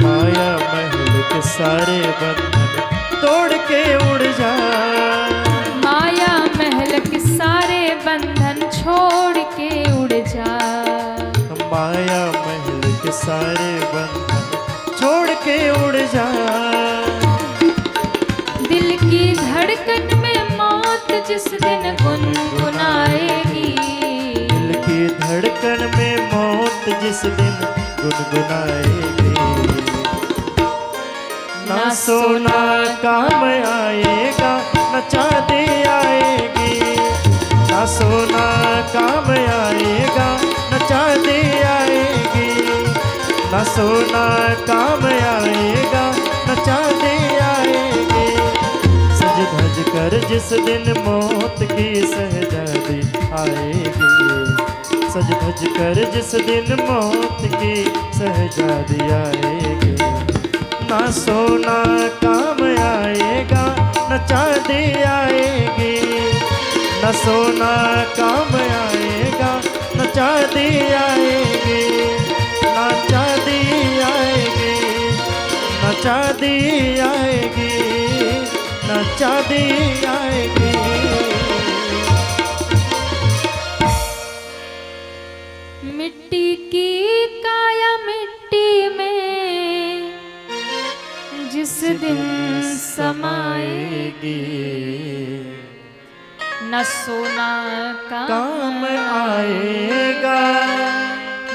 माया महल के सारे बंधन सारे बंधन छोड़ के उड़ जा। दिल की धड़कन में मौत जिस दिन गुनगुनाएगी, दिल की धड़कन में मौत जिस दिन गुनगुनाएगी, ना सोना काम आएगा न चांदी आएगी, ना सोना काम आएगा न चांदी आएगी, ना सोना काम आएगा न चांदी आएगी। सज धज कर जिस दिन मौत की शहजादी आएगी, सज धज कर जिस दिन मौत की शहजादी आएगी, ना सोना काम आएगा न चांदी आएगी, न सोना काम आएगा न चांदी आएगी, ना चांदी आएगी, न चांदी आएगी, न चांदी आएगी। मिट्टी की काया मिट्टी में जिस दिन समाएगी, न सोना काम आएगा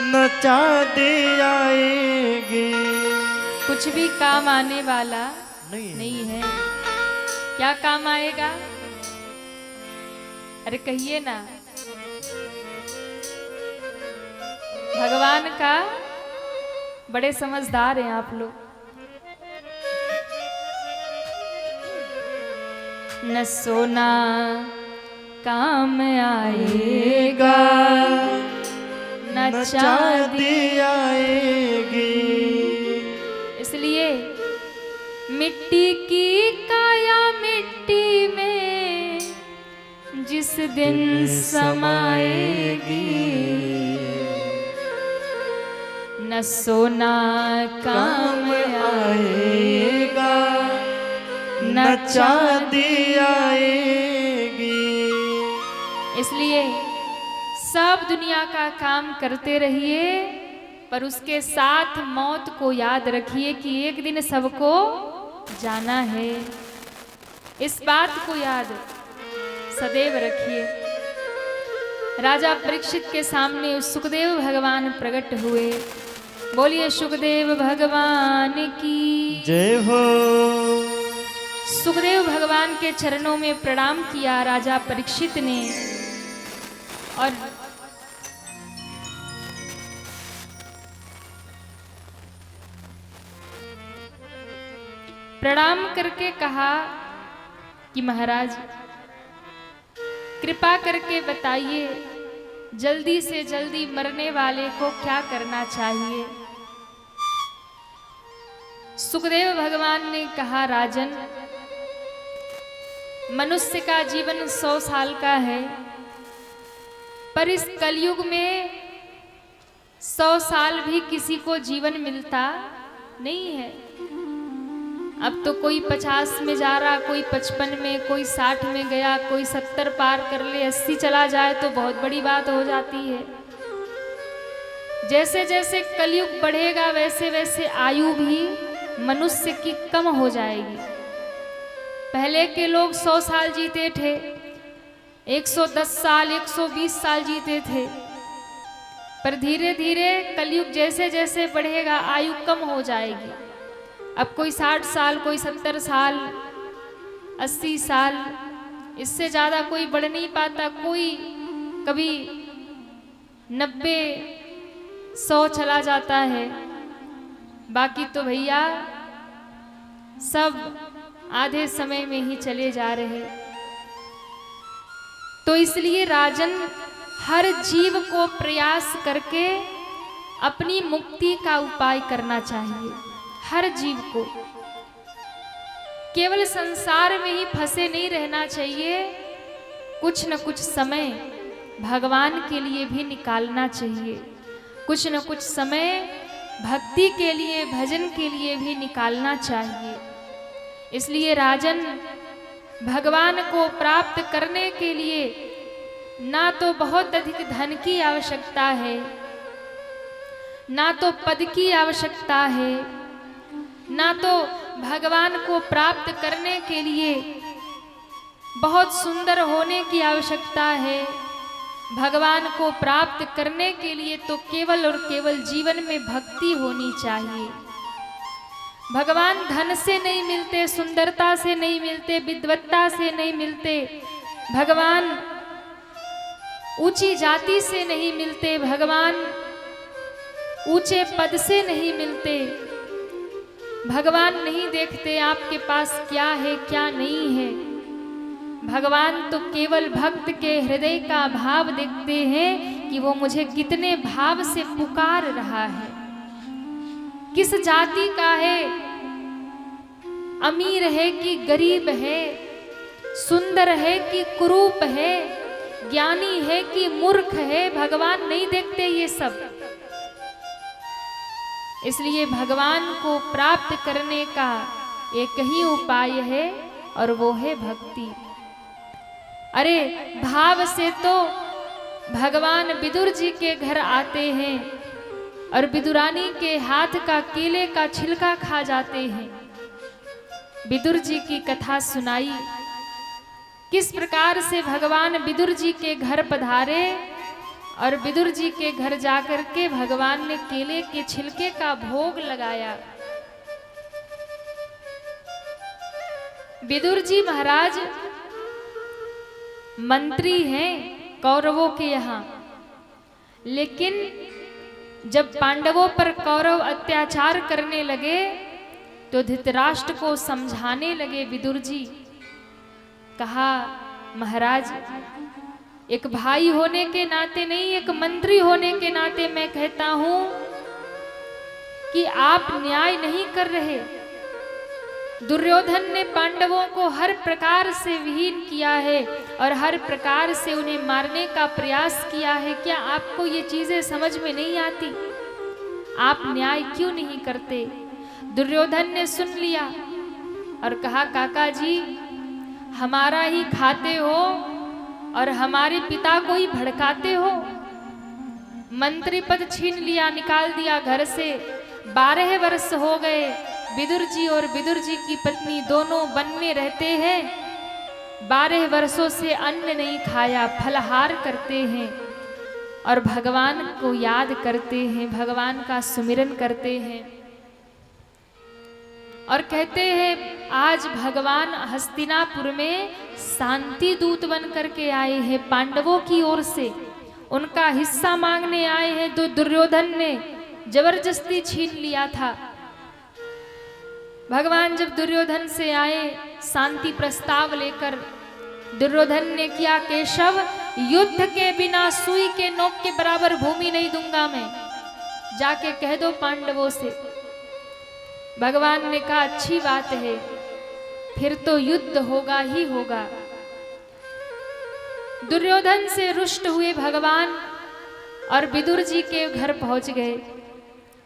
न चांदी आएगी। कुछ भी काम आने वाला नहीं नहीं है। क्या काम आएगा? अरे कहिए ना। भगवान का बड़े समझदार हैं आप लोग। न सोना काम आएगा न चांदी आएगी। इसलिए मिट्टी की काया मिट्टी में जिस दिन समाएगी, न सोना काम आएगा न चांदी आएगी। इसलिए सब दुनिया का काम करते रहिए, पर उसके साथ मौत को याद रखिए कि एक दिन सबको जाना है। इस बात को याद सदैव रखिए। राजा परीक्षित के सामने सुखदेव भगवान प्रकट हुए। बोलिए सुखदेव भगवान की जय हो। सुखदेव भगवान के चरणों में प्रणाम किया राजा परीक्षित ने, और प्रणाम करके कहा कि महाराज कृपा करके बताइए जल्दी से जल्दी मरने वाले को क्या करना चाहिए। सुखदेव भगवान ने कहा राजन, मनुष्य का जीवन 100 साल का है, पर इस कलयुग में 100 साल भी किसी को जीवन मिलता नहीं है। अब तो कोई 50 में जा रहा, कोई 55 में, कोई 60 में गया, कोई 70 पार कर ले, 80 चला जाए तो बहुत बड़ी बात हो जाती है। जैसे जैसे कलयुग बढ़ेगा वैसे वैसे आयु भी मनुष्य की कम हो जाएगी। पहले के लोग 100 साल जीते थे, 110 साल 120 साल जीते थे, पर धीरे धीरे कलयुग जैसे जैसे बढ़ेगा आयु कम हो जाएगी। अब कोई 60 साल, कोई 70 साल, 80 साल, इससे ज़्यादा कोई बढ़ नहीं पाता। कोई कभी 90, 100 चला जाता है। बाकी तो भैया सब आधे समय में ही चले जा रहे। तो इसलिए राजन, हर जीव को प्रयास करके अपनी मुक्ति का उपाय करना चाहिए। हर जीव को केवल संसार में ही फंसे नहीं रहना चाहिए, कुछ न कुछ समय भगवान के लिए भी निकालना चाहिए, कुछ न कुछ समय भक्ति के लिए, भजन के लिए भी निकालना चाहिए। इसलिए राजन, भगवान को प्राप्त करने के लिए ना तो बहुत अधिक धन की आवश्यकता है, ना तो पद की आवश्यकता है, ना तो भगवान को प्राप्त करने के लिए बहुत सुंदर होने की आवश्यकता है। भगवान को प्राप्त करने के लिए तो केवल और केवल जीवन में भक्ति होनी चाहिए। भगवान धन से नहीं मिलते, सुंदरता से नहीं मिलते, विद्वत्ता से नहीं मिलते, भगवान ऊंची जाति से नहीं मिलते, भगवान ऊंचे पद से नहीं मिलते। भगवान नहीं देखते आपके पास क्या है क्या नहीं है। भगवान तो केवल भक्त के हृदय का भाव देखते हैं कि वो मुझे कितने भाव से पुकार रहा है, किस जाति का है, अमीर है कि गरीब है, सुंदर है कि कुरूप है, ज्ञानी है कि मूर्ख है। भगवान नहीं देखते ये सब। इसलिए भगवान को प्राप्त करने का एक ही उपाय है और वो है भक्ति। अरे भाव से तो भगवान विदुर जी के घर आते हैं और विदुरानी के हाथ का केले का छिलका खा जाते हैं। विदुर जी की कथा सुनाई, किस प्रकार से भगवान विदुर जी के घर पधारे और विदुर जी के घर जाकर के भगवान ने केले के छिलके का भोग लगाया। विदुर जी महाराज मंत्री हैं कौरवों के यहाँ, लेकिन जब पांडवों पर कौरव अत्याचार करने लगे तो धृतराष्ट्र को समझाने लगे विदुर जी। कहा महाराज, एक भाई होने के नाते नहीं, एक मंत्री होने के नाते मैं कहता हूं कि आप न्याय नहीं कर रहे। दुर्योधन ने पांडवों को हर प्रकार से विहीन किया है और हर प्रकार से उन्हें मारने का प्रयास किया है। क्या आपको ये चीजें समझ में नहीं आती? आप न्याय क्यों नहीं करते? दुर्योधन ने सुन लिया और कहा काका जी, हमारा ही खाते हो और हमारे पिता को ही भड़काते हो। मंत्री पद छीन लिया, निकाल दिया घर से। 12 वर्ष हो गए, विदुर जी और विदुर जी की पत्नी दोनों वन में रहते हैं। 12 वर्षों से अन्न नहीं खाया, फलहार करते हैं और भगवान को याद करते हैं, भगवान का सुमिरन करते हैं और कहते हैं आज भगवान हस्तिनापुर में शांति दूत बन करके आए हैं, पांडवों की ओर से उनका हिस्सा मांगने आए हैं। तो दुर्योधन ने जबरदस्ती छीन लिया था। भगवान जब दुर्योधन से आए शांति प्रस्ताव लेकर, दुर्योधन ने किया, केशव युद्ध के बिना सुई के नोक के बराबर भूमि नहीं दूंगा मैं, जाके कह दो पांडवों से। भगवान ने कहा अच्छी बात है, फिर तो युद्ध होगा ही होगा। दुर्योधन से रुष्ट हुए भगवान और विदुर जी के घर पहुंच गए।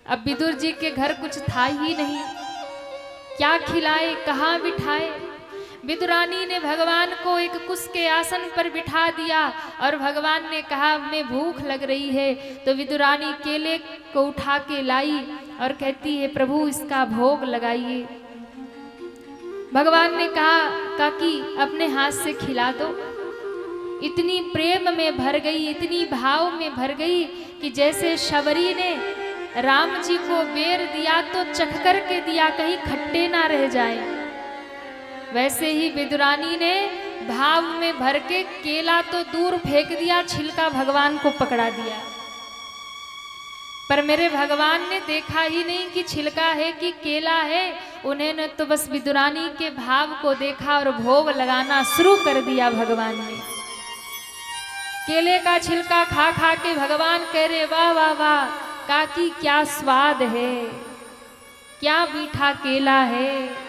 अब विदुर जी के घर कुछ था ही नहीं, क्या खिलाए, कहाँ बिठाए। विदुरानी ने भगवान को एक कुश के आसन पर बिठा दिया और भगवान ने कहा मैं भूख लग रही है। तो विदुरानी केले को उठा के लाई और कहती है प्रभु इसका भोग लगाइए। भगवान ने कहा काकी अपने हाथ से खिला दो। इतनी प्रेम में भर गई, इतनी भाव में भर गई कि जैसे शबरी ने राम जी को बेर दिया तो चख कर के दिया, कहीं खट्टे ना रह जाए। वैसे ही विदुरानी ने भाव में भर के केला तो दूर फेंक दिया, छिलका भगवान को पकड़ा दिया। पर मेरे भगवान ने देखा ही नहीं कि छिलका है कि केला है। उन्होंने तो बस विदुरानी के भाव को देखा और भोग लगाना शुरू कर दिया। भगवान ने केले का छिलका खा खा के भगवान कह रहे वाह वाह वाह काकी क्या स्वाद है, क्या मीठा केला है।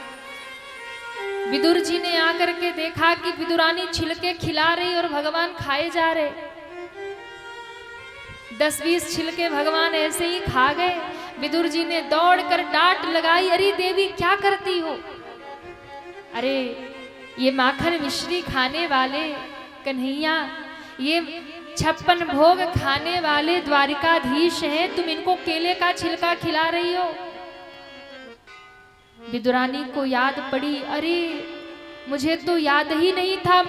विदुर जी ने आकर के देखा कि विदुरानी छिलके खिला रही और भगवान खाए जा रहे। 10-20 छिलके भगवान ऐसे ही खा गए। विदुर जी ने दौड़कर डांट लगाई, अरे देवी क्या करती हो? अरे ये माखन मिश्री खाने वाले कन्हैया, ये 56 भोग खाने वाले द्वारिकाधीश हैं, तुम इनको केले का छिलका खिला रही हो। विदुरानी को याद पड़ी, अरे मुझे तो याद ही नहीं था,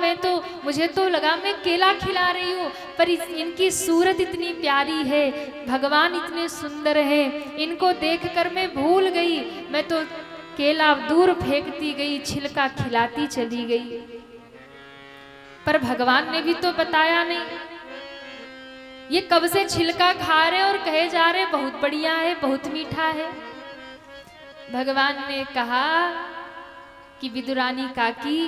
मुझे तो लगा मैं केला खिला रही हूँ, पर इनकी सूरत इतनी प्यारी है, भगवान इतने सुंदर हैं, इनको देखकर मैं भूल गई, मैं तो केला दूर फेंकती गई, छिलका खिलाती चली गई। पर भगवान ने भी तो बताया नहीं, ये कब से छिलका खा रहे और कहे जा रहे बहुत बढ़िया है, बहुत मीठा है। भगवान ने कहा कि विदुरानी काकी,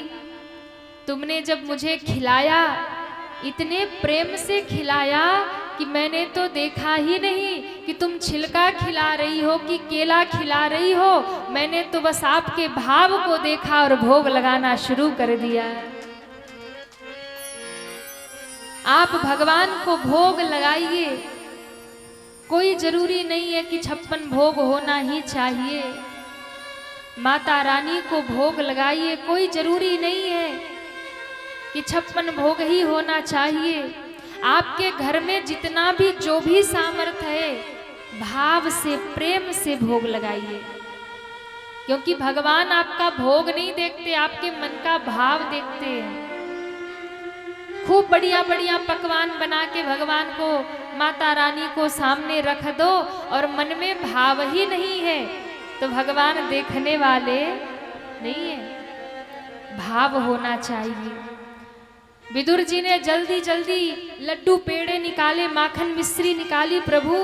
तुमने जब मुझे खिलाया, इतने प्रेम से खिलाया कि मैंने तो देखा ही नहीं कि तुम छिलका खिला रही हो कि केला खिला रही हो, मैंने तो बस आपके भाव को देखा और भोग लगाना शुरू कर दिया। आप भगवान को भोग लगाइए, कोई जरूरी नहीं है कि 56 भोग होना ही चाहिए। माता रानी को भोग लगाइए, कोई जरूरी नहीं है कि 56 भोग ही होना चाहिए। आपके घर में जितना भी जो भी सामर्थ्य है, भाव से प्रेम से भोग लगाइए, क्योंकि भगवान आपका भोग नहीं देखते, आपके मन का भाव देखते हैं। खूब बढ़िया बढ़िया पकवान बना के भगवान को, माता रानी को सामने रख दो और मन में भाव ही नहीं है, तो भगवान देखने वाले नहीं है, भाव होना चाहिए। विदुर जी ने जल्दी जल्दी लड्डू पेड़े निकाले, माखन मिश्री निकाली। प्रभु,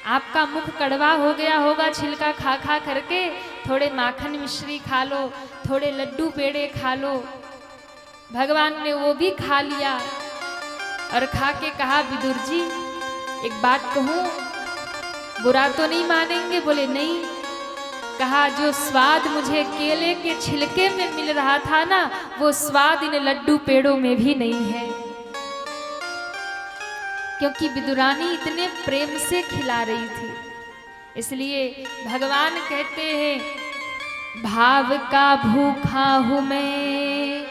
आपका मुख कड़वा हो गया होगा छिलका खा खा करके, थोड़े माखन मिश्री खा लो, थोड़े लड्डू पेड़े खा लो। भगवान ने वो भी खा लिया और खा के कहा, विदुर जी एक बात कहूं, बुरा तो नहीं मानेंगे? बोले नहीं। कहा, जो स्वाद मुझे केले के छिलके में मिल रहा था ना, वो स्वाद इन लड्डू पेड़ों में भी नहीं है, क्योंकि विदुरानी इतने प्रेम से खिला रही थी। इसलिए भगवान कहते हैं, भाव का भूखा हूं मैं,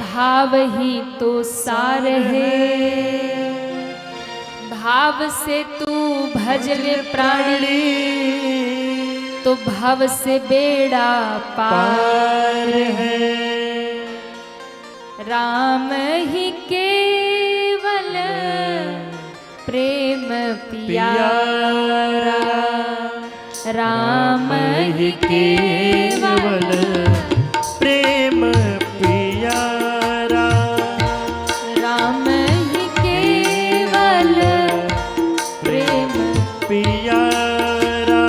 भाव ही तो सार है, भाव से तू भज ले प्राणी, तो भव से बेड़ा पार है। राम ही केवल प्रेम प्यारा, राम ही केवल प्रेम प्यारा, राम ही केवल प्रेम प्यारा,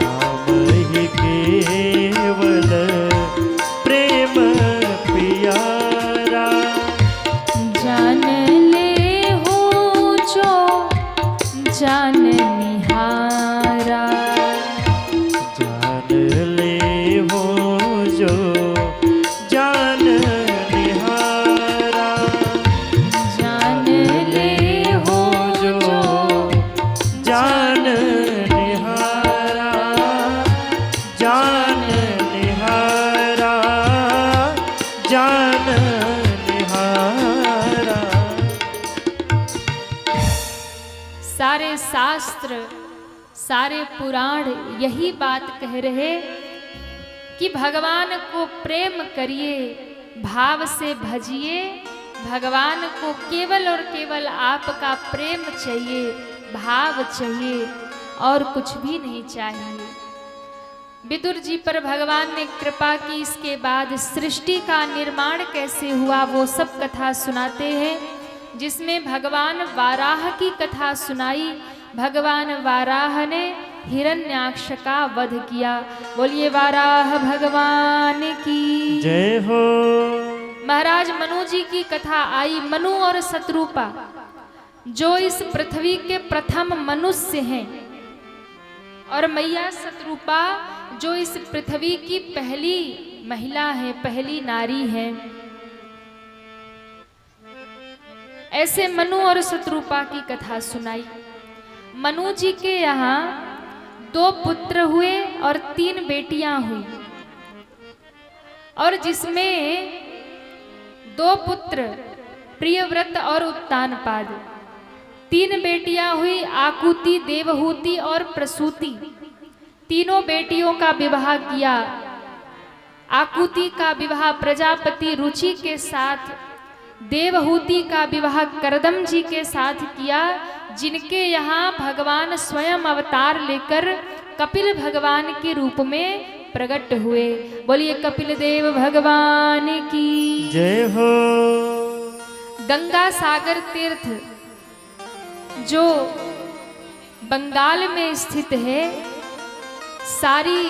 राम ही केवल प्रेम प्यारा। जान ले हो जो जान निहारा, जान ले हो जो जान निहारा, जान ले हो जो जान निहारा, जान निहारा, जान निहारा। सारे शास्त्र, सारे पुराण यही बात कह रहे कि भगवान को प्रेम करिए, भाव से भजिए, भगवान को केवल और केवल आपका प्रेम चाहिए, भाव चाहिए, और कुछ भी नहीं चाहिए। विदुर जी पर भगवान ने कृपा की। इसके बाद सृष्टि का निर्माण कैसे हुआ वो सब कथा सुनाते हैं, जिसमें भगवान वाराह की कथा सुनाई। भगवान वाराह ने हिरण्याक्ष का वध किया। बोलिए वाराह भगवान की जय हो। महाराज मनु जी की कथा आई। मनु और शत्रुपा जो इस पृथ्वी के प्रथम मनुष्य हैं, और मैया शत्रुपा जो इस पृथ्वी की पहली महिला है, पहली नारी है। ऐसे मनु और शत्रुपा की कथा सुनाई। मनु जी के यहाँ 2 पुत्र हुए और 3 बेटियां हुई, और जिसमें 2 पुत्र प्रियव्रत और उत्तानपाद। 3 बेटियां हुई, आकुति, देवहूति और प्रसूति। तीनों बेटियों का विवाह किया। आकुति का विवाह प्रजापति रुचि के साथ, देवहूति का विवाह करदम जी के साथ किया, जिनके यहाँ भगवान स्वयं अवतार लेकर कपिल भगवान के रूप में प्रकट हुए। बोलिए कपिल देव भगवान की जय हो। गंगा सागर तीर्थ जो बंगाल में स्थित है, सारी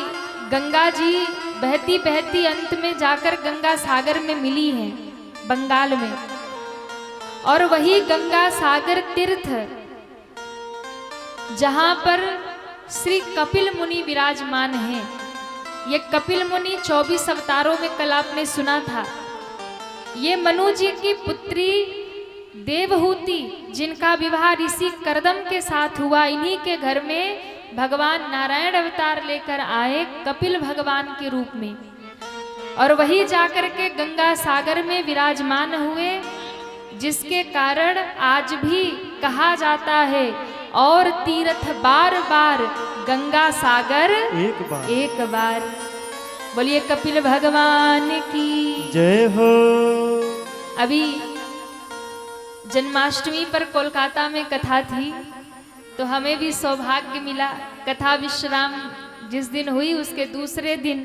गंगा जी बहती बहती अंत में जाकर गंगा सागर में मिली है बंगाल में। और वही गंगा सागर तीर्थ जहां पर श्री कपिल मुनि विराजमान हैं। ये कपिल मुनि 24 अवतारों में कल आपने सुना था। ये मनु जी की पुत्री देवहूति, जिनका विवाह ऋषि करदम के साथ हुआ, इन्हीं के घर में भगवान नारायण अवतार लेकर आए कपिल भगवान के रूप में। और वही जाकर के गंगा सागर में विराजमान हुए, जिसके कारण आज भी कहा जाता है और तीर्थ बार बार गंगा सागर एक बार। बोलिए कपिल भगवान की जय हो। अभी जन्माष्टमी पर कोलकाता में कथा थी, तो हमें भी सौभाग्य मिला। कथा विश्राम जिस दिन हुई उसके दूसरे दिन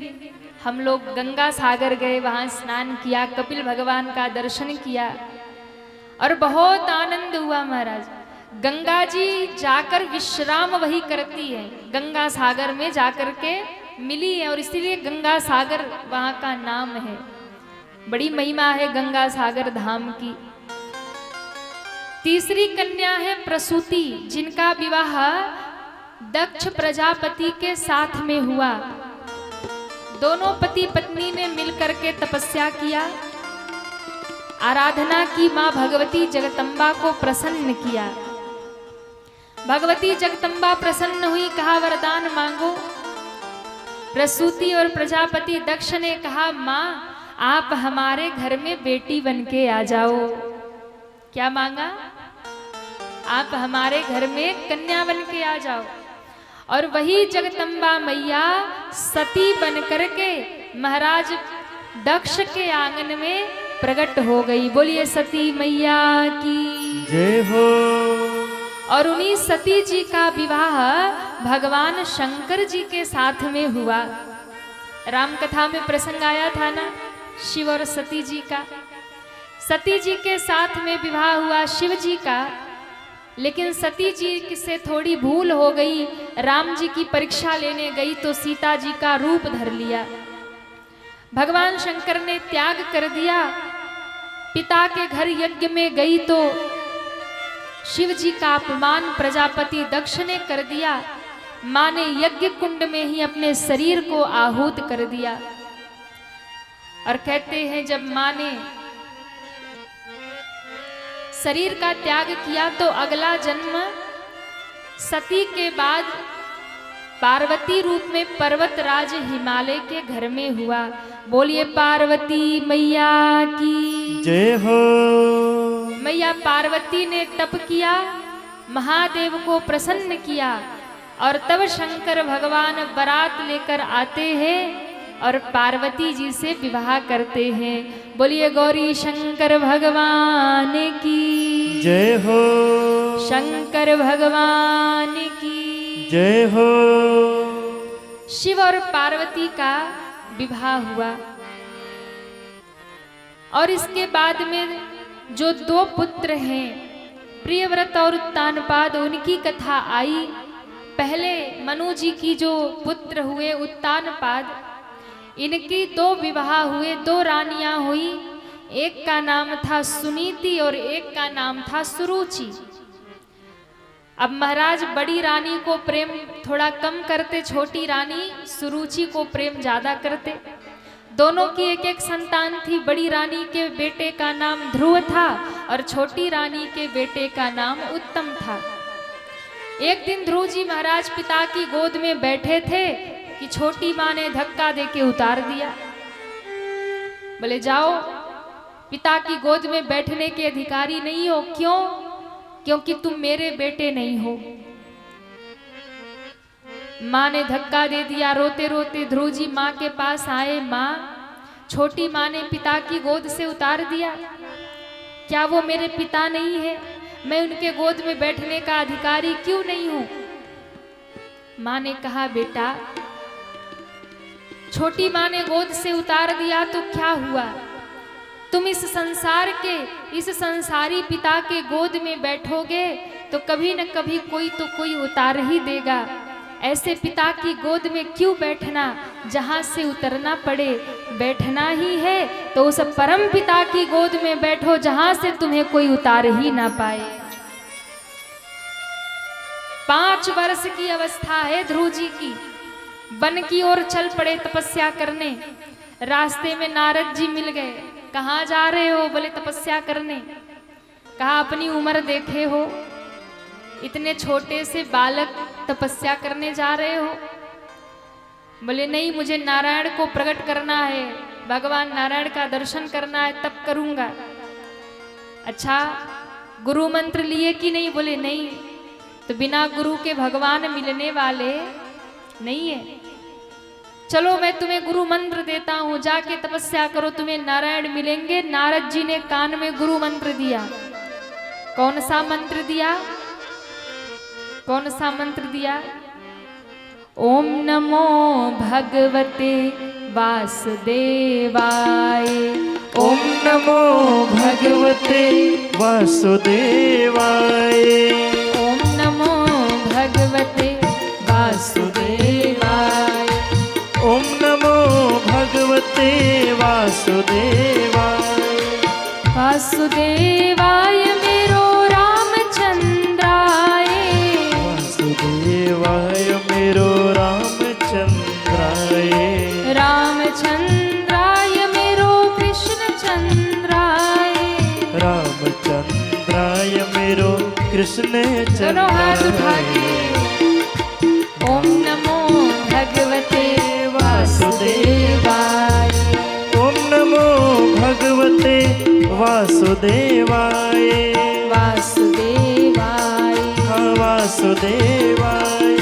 हम लोग गंगा सागर गए, वहां स्नान किया, कपिल भगवान का दर्शन किया और बहुत आनंद हुआ महाराज। गंगा जी जाकर विश्राम वही करती है, गंगा सागर में जाकर के मिली है, और इसीलिए गंगा सागर वहां का नाम है। बड़ी महिमा है गंगा सागर धाम की। तीसरी कन्या है प्रसूति, जिनका विवाह दक्ष प्रजापति के साथ में हुआ। दोनों पति पत्नी ने मिलकर के तपस्या किया, आराधना की, मां भगवती जगदम्बा को प्रसन्न किया। भगवती जगदम्बा प्रसन्न हुई, कहा वरदान मांगो। प्रसूति और प्रजापति दक्ष ने कहा मां आप हमारे घर में बेटी बन के आ जाओ। क्या मांगा? आप हमारे घर में कन्या बन के आ जाओ। और वही जगदम्बा मैया सती बन करके महाराज दक्ष के आंगन में प्रकट हो गई। बोलिए सती मैया की जय हो। और उन्हीं सती जी का विवाह भगवान शंकर जी के साथ में हुआ। राम कथा में प्रसंग आया था ना, शिव और सती जी का। सती जी के साथ में विवाह हुआ शिव जी का, लेकिन सती जी से थोड़ी भूल हो गई। राम जी की परीक्षा लेने गई तो सीता जी का रूप धर लिया। भगवान शंकर ने त्याग कर दिया। पिता के घर यज्ञ में गई तो शिव जी का अपमान प्रजापति दक्ष ने कर दिया। मां ने यज्ञ कुंड में ही अपने शरीर को आहूत कर दिया। और कहते हैं जब मां ने शरीर का त्याग किया तो अगला जन्म सती के बाद पार्वती रूप में पर्वतराज हिमालय के घर में हुआ। बोलिए पार्वती मैया की जय हो। मैया पार्वती ने तप किया, महादेव को प्रसन्न किया, और तब शंकर भगवान बारात लेकर आते हैं और पार्वती जी से विवाह करते हैं। बोलिए गौरी शंकर भगवान की जय हो। शंकर भगवान की जय हो। शिव और पार्वती का विवाह हुआ। और इसके बाद में जो 2 पुत्र हैं प्रियव्रत और उत्तानपाद, उनकी कथा आई। पहले मनु जी की जो पुत्र हुए उत्तानपाद, इनकी 2 विवाह हुए, 2 रानियां हुई। एक का नाम था सुनीति और एक का नाम था सुरुचि। अब महाराज बड़ी रानी को प्रेम थोड़ा कम करते, छोटी रानी सुरुचि को प्रेम ज्यादा करते। दोनों की एक एक संतान थी। बड़ी रानी के बेटे का नाम ध्रुव था और छोटी रानी के बेटे का नाम उत्तम था। एक दिन ध्रुव जी महाराज पिता की गोद में बैठे थे कि छोटी माँ ने धक्का देके उतार दिया। बोले जाओ पिता की गोद में बैठने के अधिकारी नहीं हो। क्यों? क्योंकि तुम मेरे बेटे नहीं हो। माँ ने धक्का दे दिया। रोते रोते ध्रुव जी माँ के पास आए। माँ, छोटी माँ ने पिता की गोद से उतार दिया। क्या वो मेरे पिता नहीं है? मैं उनके गोद में बैठने का अधिकारी क्यों नहीं हूं? माँ ने कहा, बेटा, छोटी माँ ने गोद से उतार दिया तो क्या हुआ? तुम इस संसार के, इस संसारी पिता के गोद में बैठोगे तो कभी न कभी कोई तो कोई उतार ही देगा। ऐसे पिता की गोद में क्यों बैठना जहां से उतरना पड़े? बैठना ही है तो उस परम पिता की गोद में बैठो जहां से तुम्हें कोई उतार ही ना पाए। 5 वर्ष की अवस्था है ध्रुव जी की। वन की ओर चल पड़े तपस्या करने। रास्ते में नारद जी मिल गए। कहाँ जा रहे हो? बोले तपस्या करने। कहा, अपनी उम्र देखे हो? इतने छोटे से बालक तपस्या करने जा रहे हो? बोले नहीं, मुझे नारायण को प्रकट करना है, भगवान नारायण का दर्शन करना है, तब करूंगा। अच्छा, गुरु मंत्र लिए कि नहीं? बोले नहीं। तो बिना गुरु के भगवान मिलने वाले नहीं है। चलो मैं तुम्हें गुरु मंत्र देता हूं, जाके तपस्या करो, तुम्हें नारायण मिलेंगे। नारद जी ने कान में गुरु मंत्र दिया। कौन सा मंत्र दिया? कौन सा मंत्र दिया? ओम नमो भगवते वासुदेवाय। ओम नमो भगवते वासुदेवाय। ओम नमो भगवते वासुदेवाय। ओम नमो भगवते वासुदेवाय। वासुदेवाय मेरो रामचंद्राय। वासुदेवाय मेरो रामचंद्राय। रामचंद्राय मेरो कृष्णचंद्राय। रामचंद्राय मेरो कृष्ण दोनों हाथ उठा के ओम नमो भगवते वासुदेवाय। ओम नमो भगवते वासुदेवाय। वासुदेवाय। हाँ, वासुदेवाय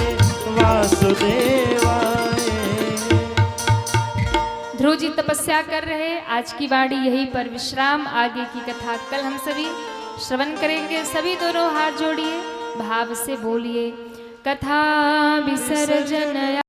वासुदेवाय। ध्रुव जी तपस्या कर रहे। आज की वाणी यहीं पर विश्राम। आगे की कथा कल हम सभी श्रवण करेंगे। सभी दोनों हाथ जोड़िए, भाव से बोलिए। कथा विसर्जन